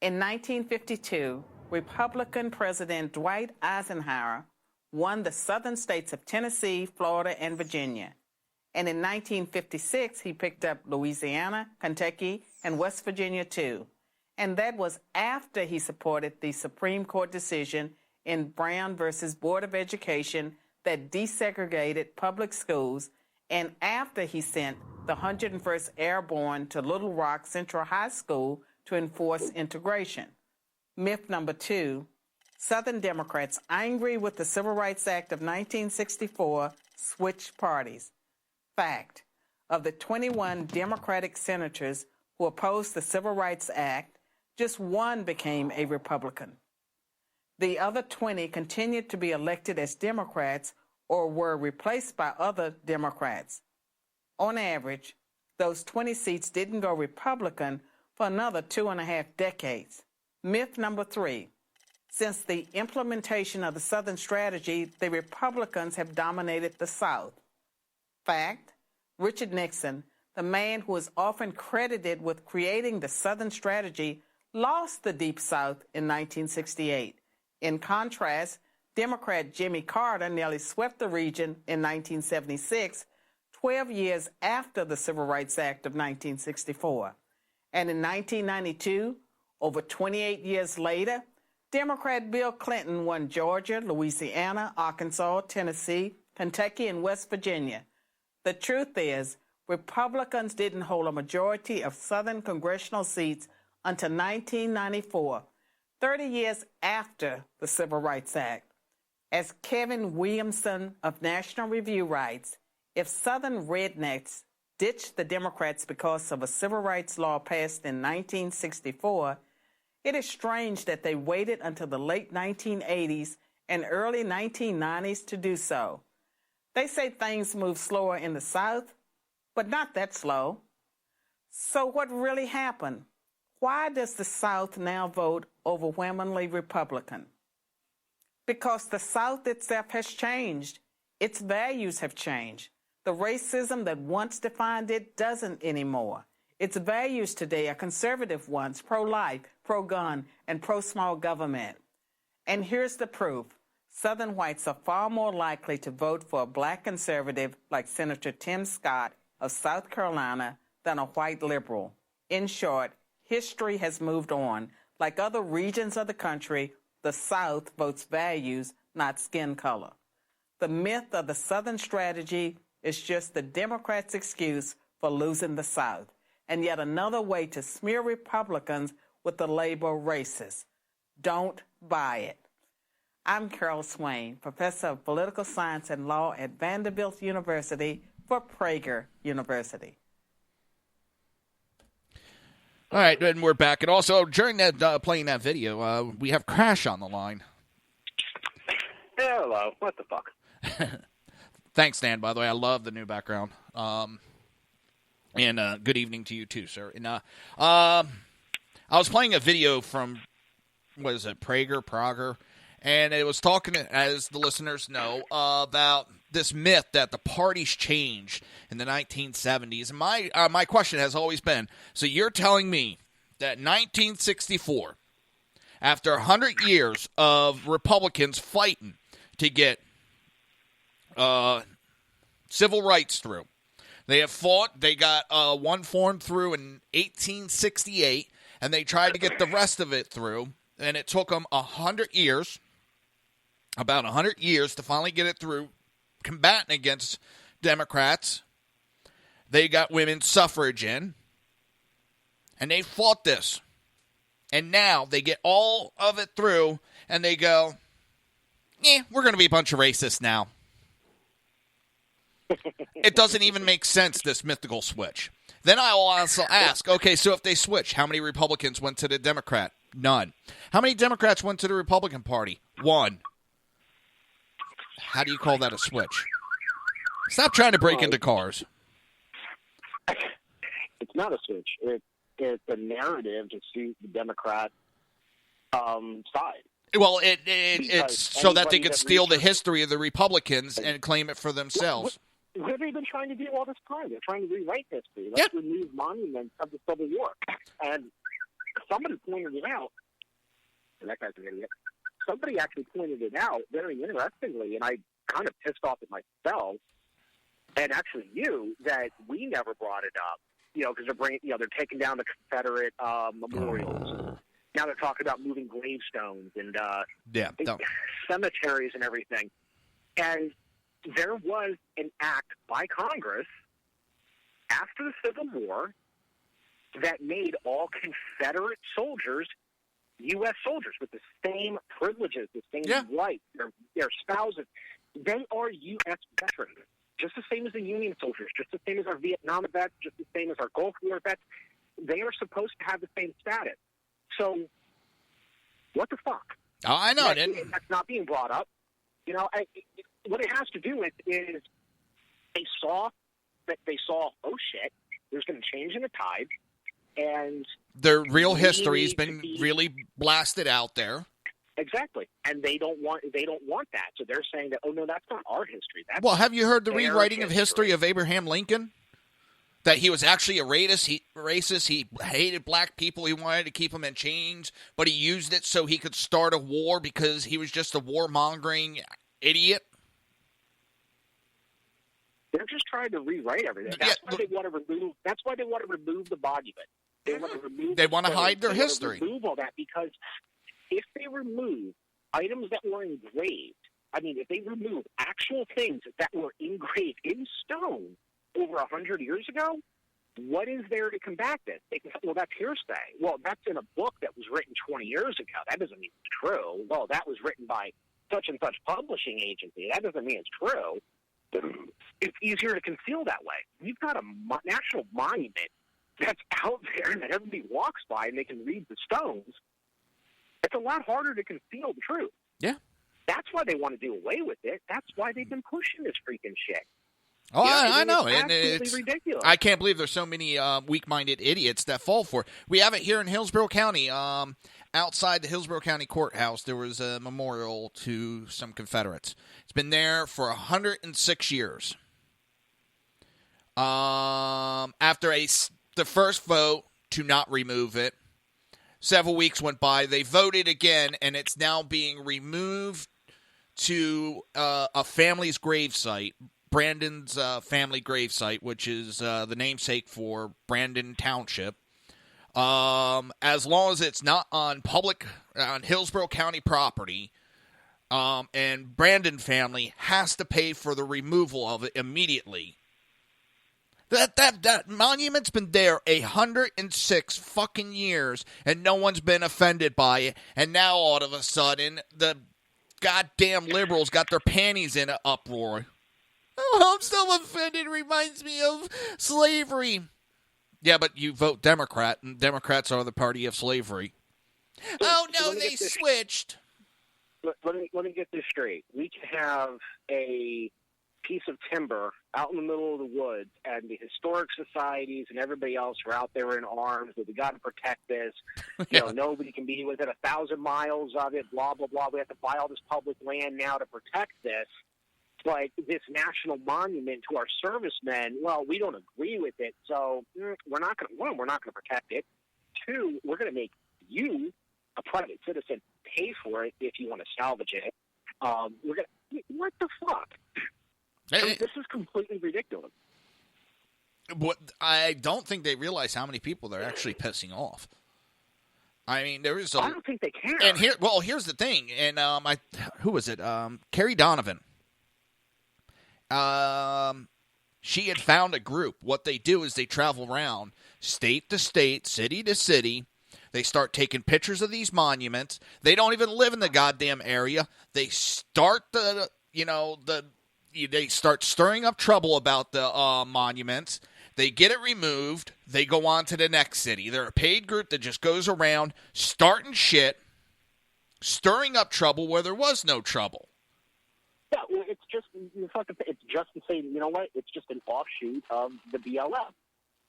In 1952, Republican President Dwight Eisenhower won the southern states of Tennessee, Florida, and Virginia. And in 1956, he picked up Louisiana, Kentucky, and West Virginia too. And that was after he supported the Supreme Court decision in Brown versus Board of Education that desegregated public schools, and after he sent the 101st Airborne to Little Rock Central High School to enforce integration. Myth number two, Southern Democrats, angry with the Civil Rights Act of 1964, switched parties. Fact, of the 21 Democratic senators who opposed the Civil Rights Act, just one became a Republican. The other 20 continued to be elected as Democrats or were replaced by other Democrats. On average, those 20 seats didn't go Republican for another 2.5 decades. Myth number three, since the implementation of the Southern strategy, the Republicans have dominated the South. Fact, Richard Nixon, the man who is often credited with creating the Southern strategy, lost the Deep South in 1968. In contrast, Democrat Jimmy Carter nearly swept the region in 1976, 12 years after the Civil Rights Act of 1964. And in 1992, over 28 years later, Democrat Bill Clinton won Georgia, Louisiana, Arkansas, Tennessee, Kentucky, and West Virginia. The truth is, Republicans didn't hold a majority of Southern congressional seats until 1994, 30 years after the Civil Rights Act. As Kevin Williamson of National Review writes, if Southern rednecks ditched the Democrats because of a civil rights law passed in 1964, it is strange that they waited until the late 1980s and early 1990s to do so. They say things move slower in the South, but not that slow. So what really happened? Why does the South now vote overwhelmingly Republican? Because the South itself has changed. Its values have changed. The racism that once defined it doesn't anymore. Its values today are conservative ones, pro-life, pro-gun, and pro-small government. And here's the proof. Southern whites are far more likely to vote for a black conservative like Senator Tim Scott of South Carolina than a white liberal. In short, history has moved on. Like other regions of the country, the South votes values, not skin color. The myth of the Southern strategy is just the Democrats' excuse for losing the South, and yet another way to smear Republicans with the label racist. Don't buy it. I'm Carol Swain, professor of political science and law at Vanderbilt University for Prager University. All right, and we're back. And also, during that playing that video, we have Crash on the line. Hello. What the fuck? Thanks, Dan, by the way. I love the new background. And good evening to you, too, sir. And I was playing a video from, what is it, Prager, and it was talking, as the listeners know, about this myth that the parties changed in the 1970s. And my question has always been, so you're telling me that 1964, after 100 years of Republicans fighting to get civil rights through, they have fought, they got one form through in 1868, and they tried to get the rest of it through, and it took them 100 years, about 100 years to finally get it through, combating against Democrats. They got women's suffrage in. And they fought this. And now they get all of it through, and they go, we're going to be a bunch of racists now. It doesn't even make sense, this mythical switch. Then I will also ask, okay, so if they switch, how many Republicans went to the Democrat? None. How many Democrats went to the Republican Party? 1. How do you call that a switch? Stop trying to break into cars. It's not a switch. It's a narrative to suit the Democrat side. Well, it's so that they could steal the history of the Republicans and claim it for themselves. What have they been trying to do all this time? They're trying to rewrite history. Let's remove monuments of the Civil War. And somebody pointed it out. And that guy's an idiot. Somebody actually pointed it out very interestingly, and I kind of pissed off at myself, and actually you, that we never brought it up. Because they're taking down the Confederate memorials. Now they're talking about moving gravestones and cemeteries and everything. And there was an act by Congress after the Civil War that made all Confederate soldiers U.S. soldiers with the same privileges, the same rights, their spouses. They are U.S. veterans, just the same as the Union soldiers, just the same as our Vietnam vets, just the same as our Gulf War vets. They are supposed to have the same status. So, what the fuck? Oh, I know. That's not being brought up. What it has to do with is they saw, oh shit, there's going to change in the tide, and their real history's been really blasted out there. Exactly, and they don't want that. So they're saying that, oh no, that's not our history. Well, have you heard the rewriting of history of Abraham Lincoln? That he was actually a racist. He hated black people. He wanted to keep them in chains, but he used it so he could start a war because he was just a warmongering idiot. They're just trying to rewrite everything. That's why they want to remove. That's why they want to remove the monument. They want to remove. They want to hide their history. Remove all that because if they remove items that were engraved, if they remove actual things that were engraved in stone over 100 years ago, what is there to combat this? They can say, well, that's hearsay. Well, that's in a book that was written 20 years ago. That doesn't mean it's true. Well, that was written by such and such publishing agency. That doesn't mean it's true. It's easier to conceal that way. You've got a national monument that's out there that everybody walks by and they can read the stones. It's a lot harder to conceal the truth. Yeah. That's why they want to do away with it. That's why they've been pushing this freaking shit. Oh, I know. It's absolutely ridiculous. I can't believe there's so many weak-minded idiots that fall for it. We have it here in Hillsborough County. Outside the Hillsborough County Courthouse, there was a memorial to some Confederates. It's been there for 106 years. After the first vote to not remove it, several weeks went by. They voted again, and it's now being removed to a family's gravesite. Brandon's family gravesite, which is the namesake for Brandon Township. As long as it's not on Hillsborough County property, and Brandon family has to pay for the removal of it immediately. That monument's been there 106 fucking years, and no one's been offended by it. And now all of a sudden, the goddamn liberals got their panties in an uproar. Oh, I'm so offended. It reminds me of slavery. Yeah, but you vote Democrat, and Democrats are the party of slavery. Oh, no, they switched. Let me get this straight. We can have a piece of timber out in the middle of the woods, and the historic societies and everybody else are out there in arms that we got to protect this. Nobody can be within 1,000 miles of it, blah, blah, blah. We have to buy all this public land now to protect this. But this national monument to our servicemen, well, we don't agree with it, so we're not going to protect it. 2, we're going to make you, a private citizen, pay for it if you want to salvage it. What the fuck? This is completely ridiculous. But I don't think they realize how many people they're actually pissing off. I don't think they care. And here's the thing. And who was it? Carrie Donovan. She had found a group. What they do is they travel around state to state, city to city. They start taking pictures of these monuments. They don't even live in the goddamn area. They start they start stirring up trouble about the monuments. They get it removed. They go on to the next city. They're a paid group that just goes around starting shit, stirring up trouble where there was no trouble. Yeah, well, it's just to say, you know what? It's just an offshoot of the BLM,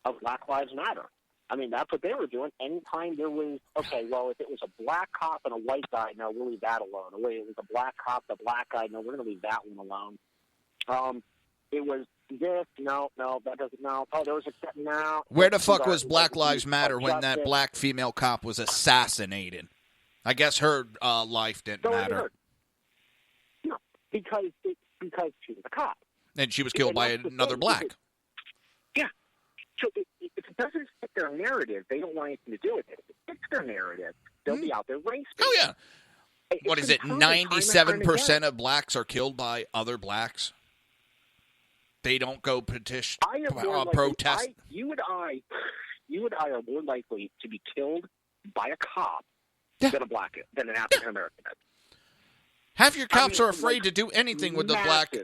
of Black Lives Matter. I mean, that's what they were doing. Anytime there was, okay, well, if it was a black cop and a white guy, no, we'll leave that alone. Or if it was a black cop, a black guy, no, we're going to leave that one alone. It was this, no, that doesn't, no. Oh, there was a, no. Where the fuck was Black Lives Matter when that black female cop was assassinated? I guess her life didn't matter. No, because she was a cop. And she was killed by another black. Yeah. So if it doesn't fit their narrative, they don't want anything to do with it. If it fits their narrative, they'll be out there racing. Oh, yeah. What is it, 97% of blacks are killed by other blacks? They don't go protest. You and I are more likely to be killed by a cop than an African American. Half your cops are afraid to do anything with the black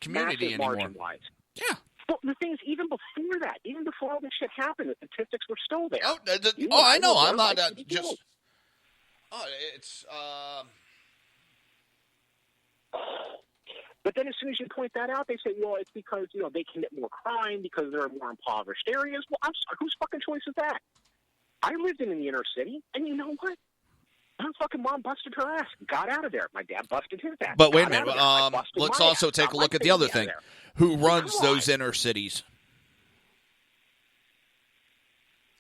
community anymore. Yeah. Well, the thing is, even before all this shit happened, the statistics were still there. I know. I'm not just. It's. But then as soon as you point that out, they say, well, it's because, they commit more crime because they're in more impoverished areas. Well, I'm sorry, whose fucking choice is that? I lived in the inner city, and you know what? My fucking mom busted her ass, got out of there. My dad busted his ass. But wait a minute. Let's also take a look at the other thing. Who runs those inner cities?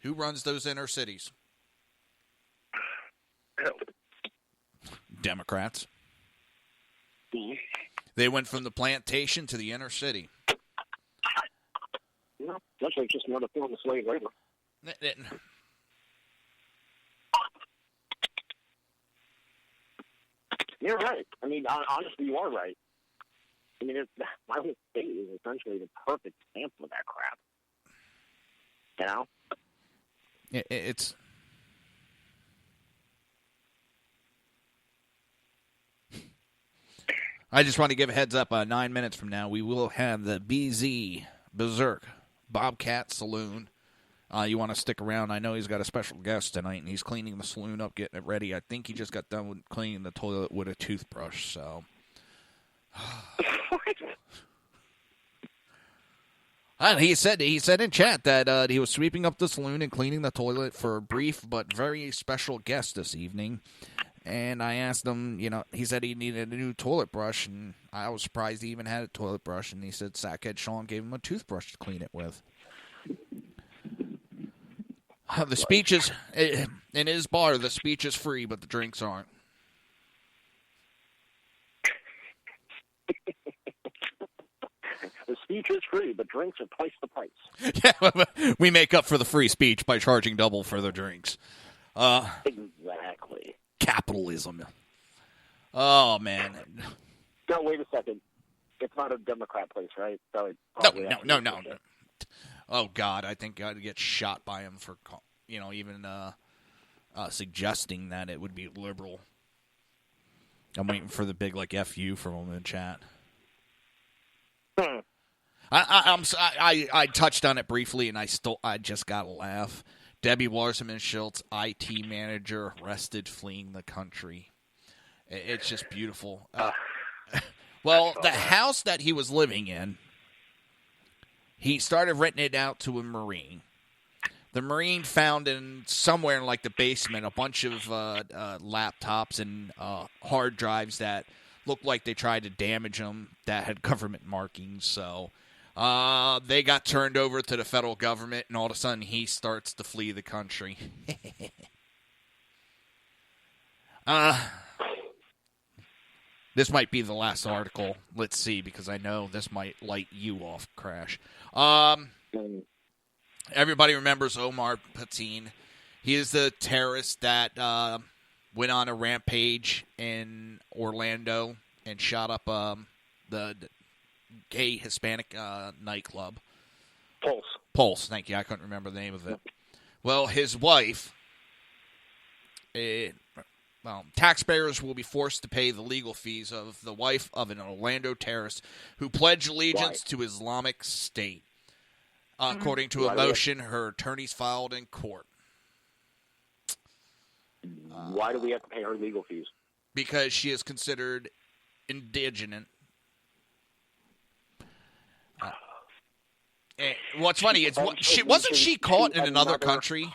Who runs those inner cities? Democrats. Mm-hmm. They went from the plantation to the inner city. Yeah, that's like just another form of slave labor. You're right. I mean, honestly, you are right. I mean, my whole state is essentially the perfect example of that crap. You know? It's... I just want to give a heads up. 9 minutes from now, we will have the BZ Berserk Bobcat Saloon. You want to stick around? I know he's got a special guest tonight, and he's cleaning the saloon up, getting it ready. I think he just got done with cleaning the toilet with a toothbrush. So, he said in chat that he was sweeping up the saloon and cleaning the toilet for a brief but very special guest this evening. And I asked him, he said he needed a new toilet brush, and I was surprised he even had a toilet brush. And he said Sackhead Sean gave him a toothbrush to clean it with. The speech is, in his bar, the speech is free, but the drinks aren't. The speech is free, but drinks are twice the price. Yeah, we make up for the free speech by charging double for the drinks. Exactly. Capitalism. Oh, man. No, wait a second. It's not a Democrat place, right? So No. Oh, God, I think I'd get shot by him for, even suggesting that it would be liberal. I'm waiting for the big, FU from him in chat. I touched on it briefly, and I just got to laugh. Debbie Wasserman-Schultz, IT manager, arrested fleeing the country. It's just beautiful. Well, the house that he was living in, he started renting it out to a Marine. The Marine found somewhere in the basement a bunch of laptops and hard drives that looked like they tried to damage them that had government markings. So they got turned over to the federal government, and all of a sudden he starts to flee the country. This might be the last article. Let's see, because I know this might light you off, Crash. Everybody remembers Omar Patin. He is the terrorist that went on a rampage in Orlando and shot up the gay Hispanic nightclub. Pulse. Thank you. I couldn't remember the name of it. Well, his wife, taxpayers will be forced to pay the legal fees of the wife of an Orlando terrorist who pledged allegiance to Islamic State, according to a motion her attorneys filed in court. Why do we have to pay her legal fees? Because she is considered indigenous. What's funny is wasn't she caught in another country?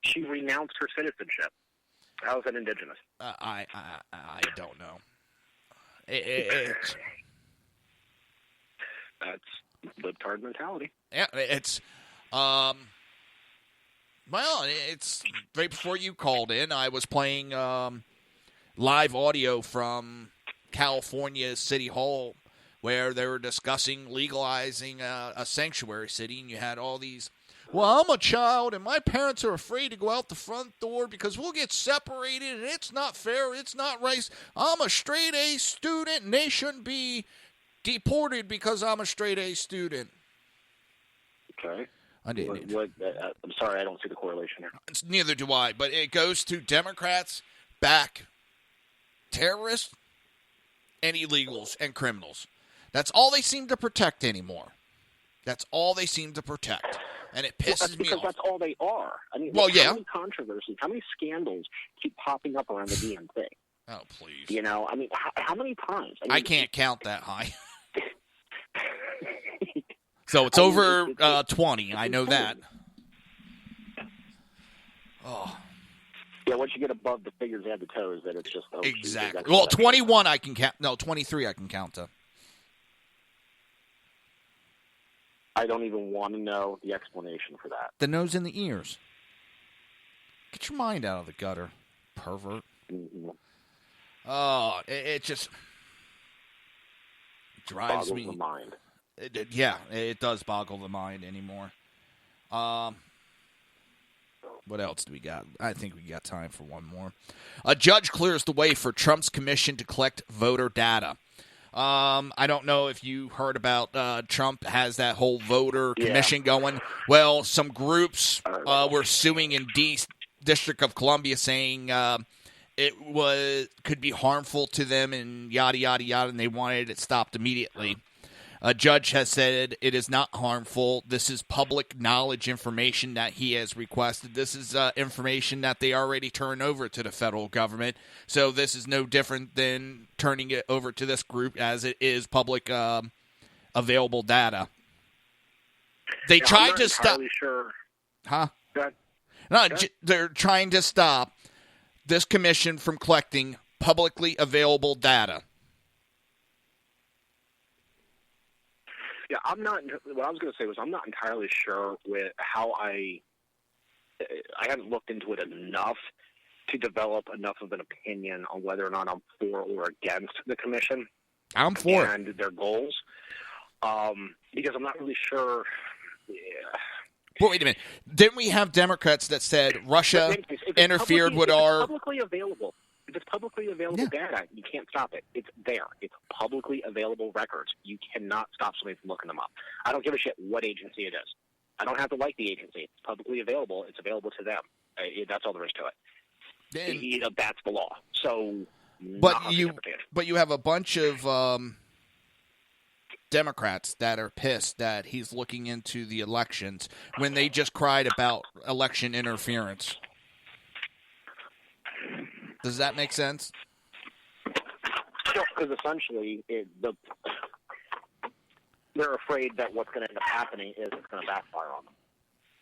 She renounced her citizenship. How is that indigenous? I don't know. That's libtard mentality. Yeah, it's well, it's right before you called in. I was playing live audio from California City Hall, where they were discussing legalizing a sanctuary city, and you had all these, well, I'm a child, and my parents are afraid to go out the front door because we'll get separated, and it's not fair, it's not right. I'm a straight-A student, and they shouldn't be deported because I'm a straight-A student. Okay. I didn't. I'm sorry, I don't see the correlation here. Neither do I, but it goes to Democrats back terrorists and illegals and criminals. That's all they seem to protect anymore. That's all they seem to protect. And it pisses me because off. that's all they are. I mean, well, how many controversies, how many scandals keep popping up around the DNC? Oh, please. You know, I mean, how many times? I can't count that high. So it's over 20. I know that. Oh. Yeah, once you get above the figures and the toes, then it's just... Exactly. Well, 21 I can count. No, 23 I can count to. I don't even want to know the explanation for that. The nose and the ears. Get your mind out of the gutter, pervert. Mm-hmm. Oh, it just drives me. Boggles the mind. It does boggle the mind anymore. What else do we got? I think we got time for one more. A judge clears the way for Trump's commission to collect voter data. I don't know if you heard about Trump has that whole voter commission going. Well, some groups were suing in District of Columbia saying it could be harmful to them and yada, yada, yada, and they wanted it stopped immediately. A judge has said it is not harmful. This is public knowledge information that he has requested. This is information that they already turned over to the federal government. So this is no different than turning it over to this group as it is public available data. They tried to stop. Sure. Huh? Go No, they're trying to stop this commission from collecting publicly available data. Yeah, I'm not. What I was going to say was I'm not entirely sure with how I haven't looked into it enough to develop enough of an opinion on whether or not I'm for or against the commission. I'm for it. And their goals, because I'm not really sure. But wait a minute. Didn't we have Democrats that said Russia interfered with our... publicly available. If it's publicly available data, you can't stop it. It's there. It's publicly available records. You cannot stop somebody from looking them up. I don't give a shit what agency it is. I don't have to like the agency. It's publicly available. It's available to them. That's all there is to it. That's the law. So, but you have a bunch of Democrats that are pissed that he's looking into the elections when they just cried about election interference. Does that make sense? Because essentially, they're afraid that what's going to end up happening is it's going to backfire on them.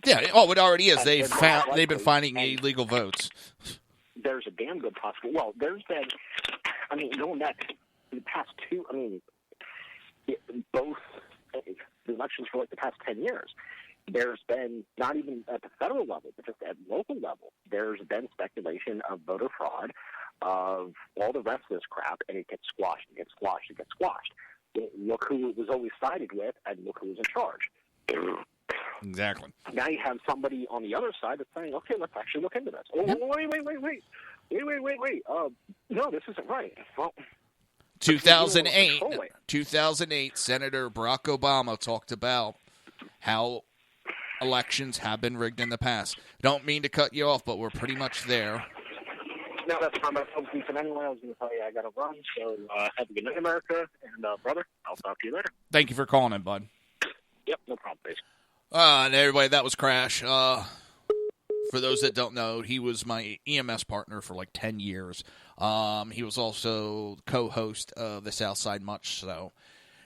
Yeah. Oh, it already is. They've been finding illegal votes. There's a damn good possibility. Well, there's been. I mean, going back the past two. I mean, both the elections for like the past 10 years. There's been, not even at the federal level, but just at local level, there's been speculation of voter fraud, of all the rest of this crap, and it gets squashed, it gets squashed, it gets squashed. Look who it was always sided with, and look who was in charge. Exactly. Now you have somebody on the other side that's saying, okay, let's actually look into this. Oh, wait. No, this isn't right. Well, 2008, Senator Barack Obama talked about how elections have been rigged in the past. Don't mean to cut you off, but we're pretty much there. No, that's fine. I was anyway. I was going to tell you I got to run. So have a good night, America. And, brother, I'll talk to you later. Thank you for calling in, bud. Yep, no problem, please. And everybody, that was Crash. For those that don't know, he was my EMS partner for like 10 years. He was also co-host of the Southside Much So.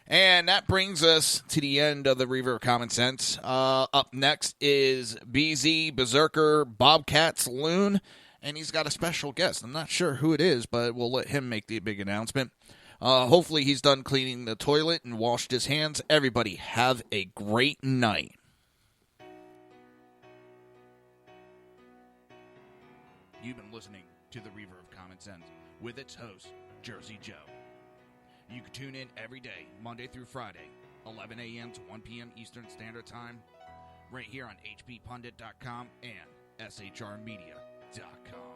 And that brings us to the end of the Reaver of Common Sense. Up next is BZ Berserker Bobcat Saloon, and he's got a special guest. I'm not sure who it is, but we'll let him make the big announcement. Hopefully he's done cleaning the toilet and washed his hands. Everybody have a great night. You've been listening to the Reaver of Common Sense with its host, Jersey Joe. You can tune in every day, Monday through Friday, 11 a.m. to 1 p.m. Eastern Standard Time, right here on hppundit.com and shrmedia.com.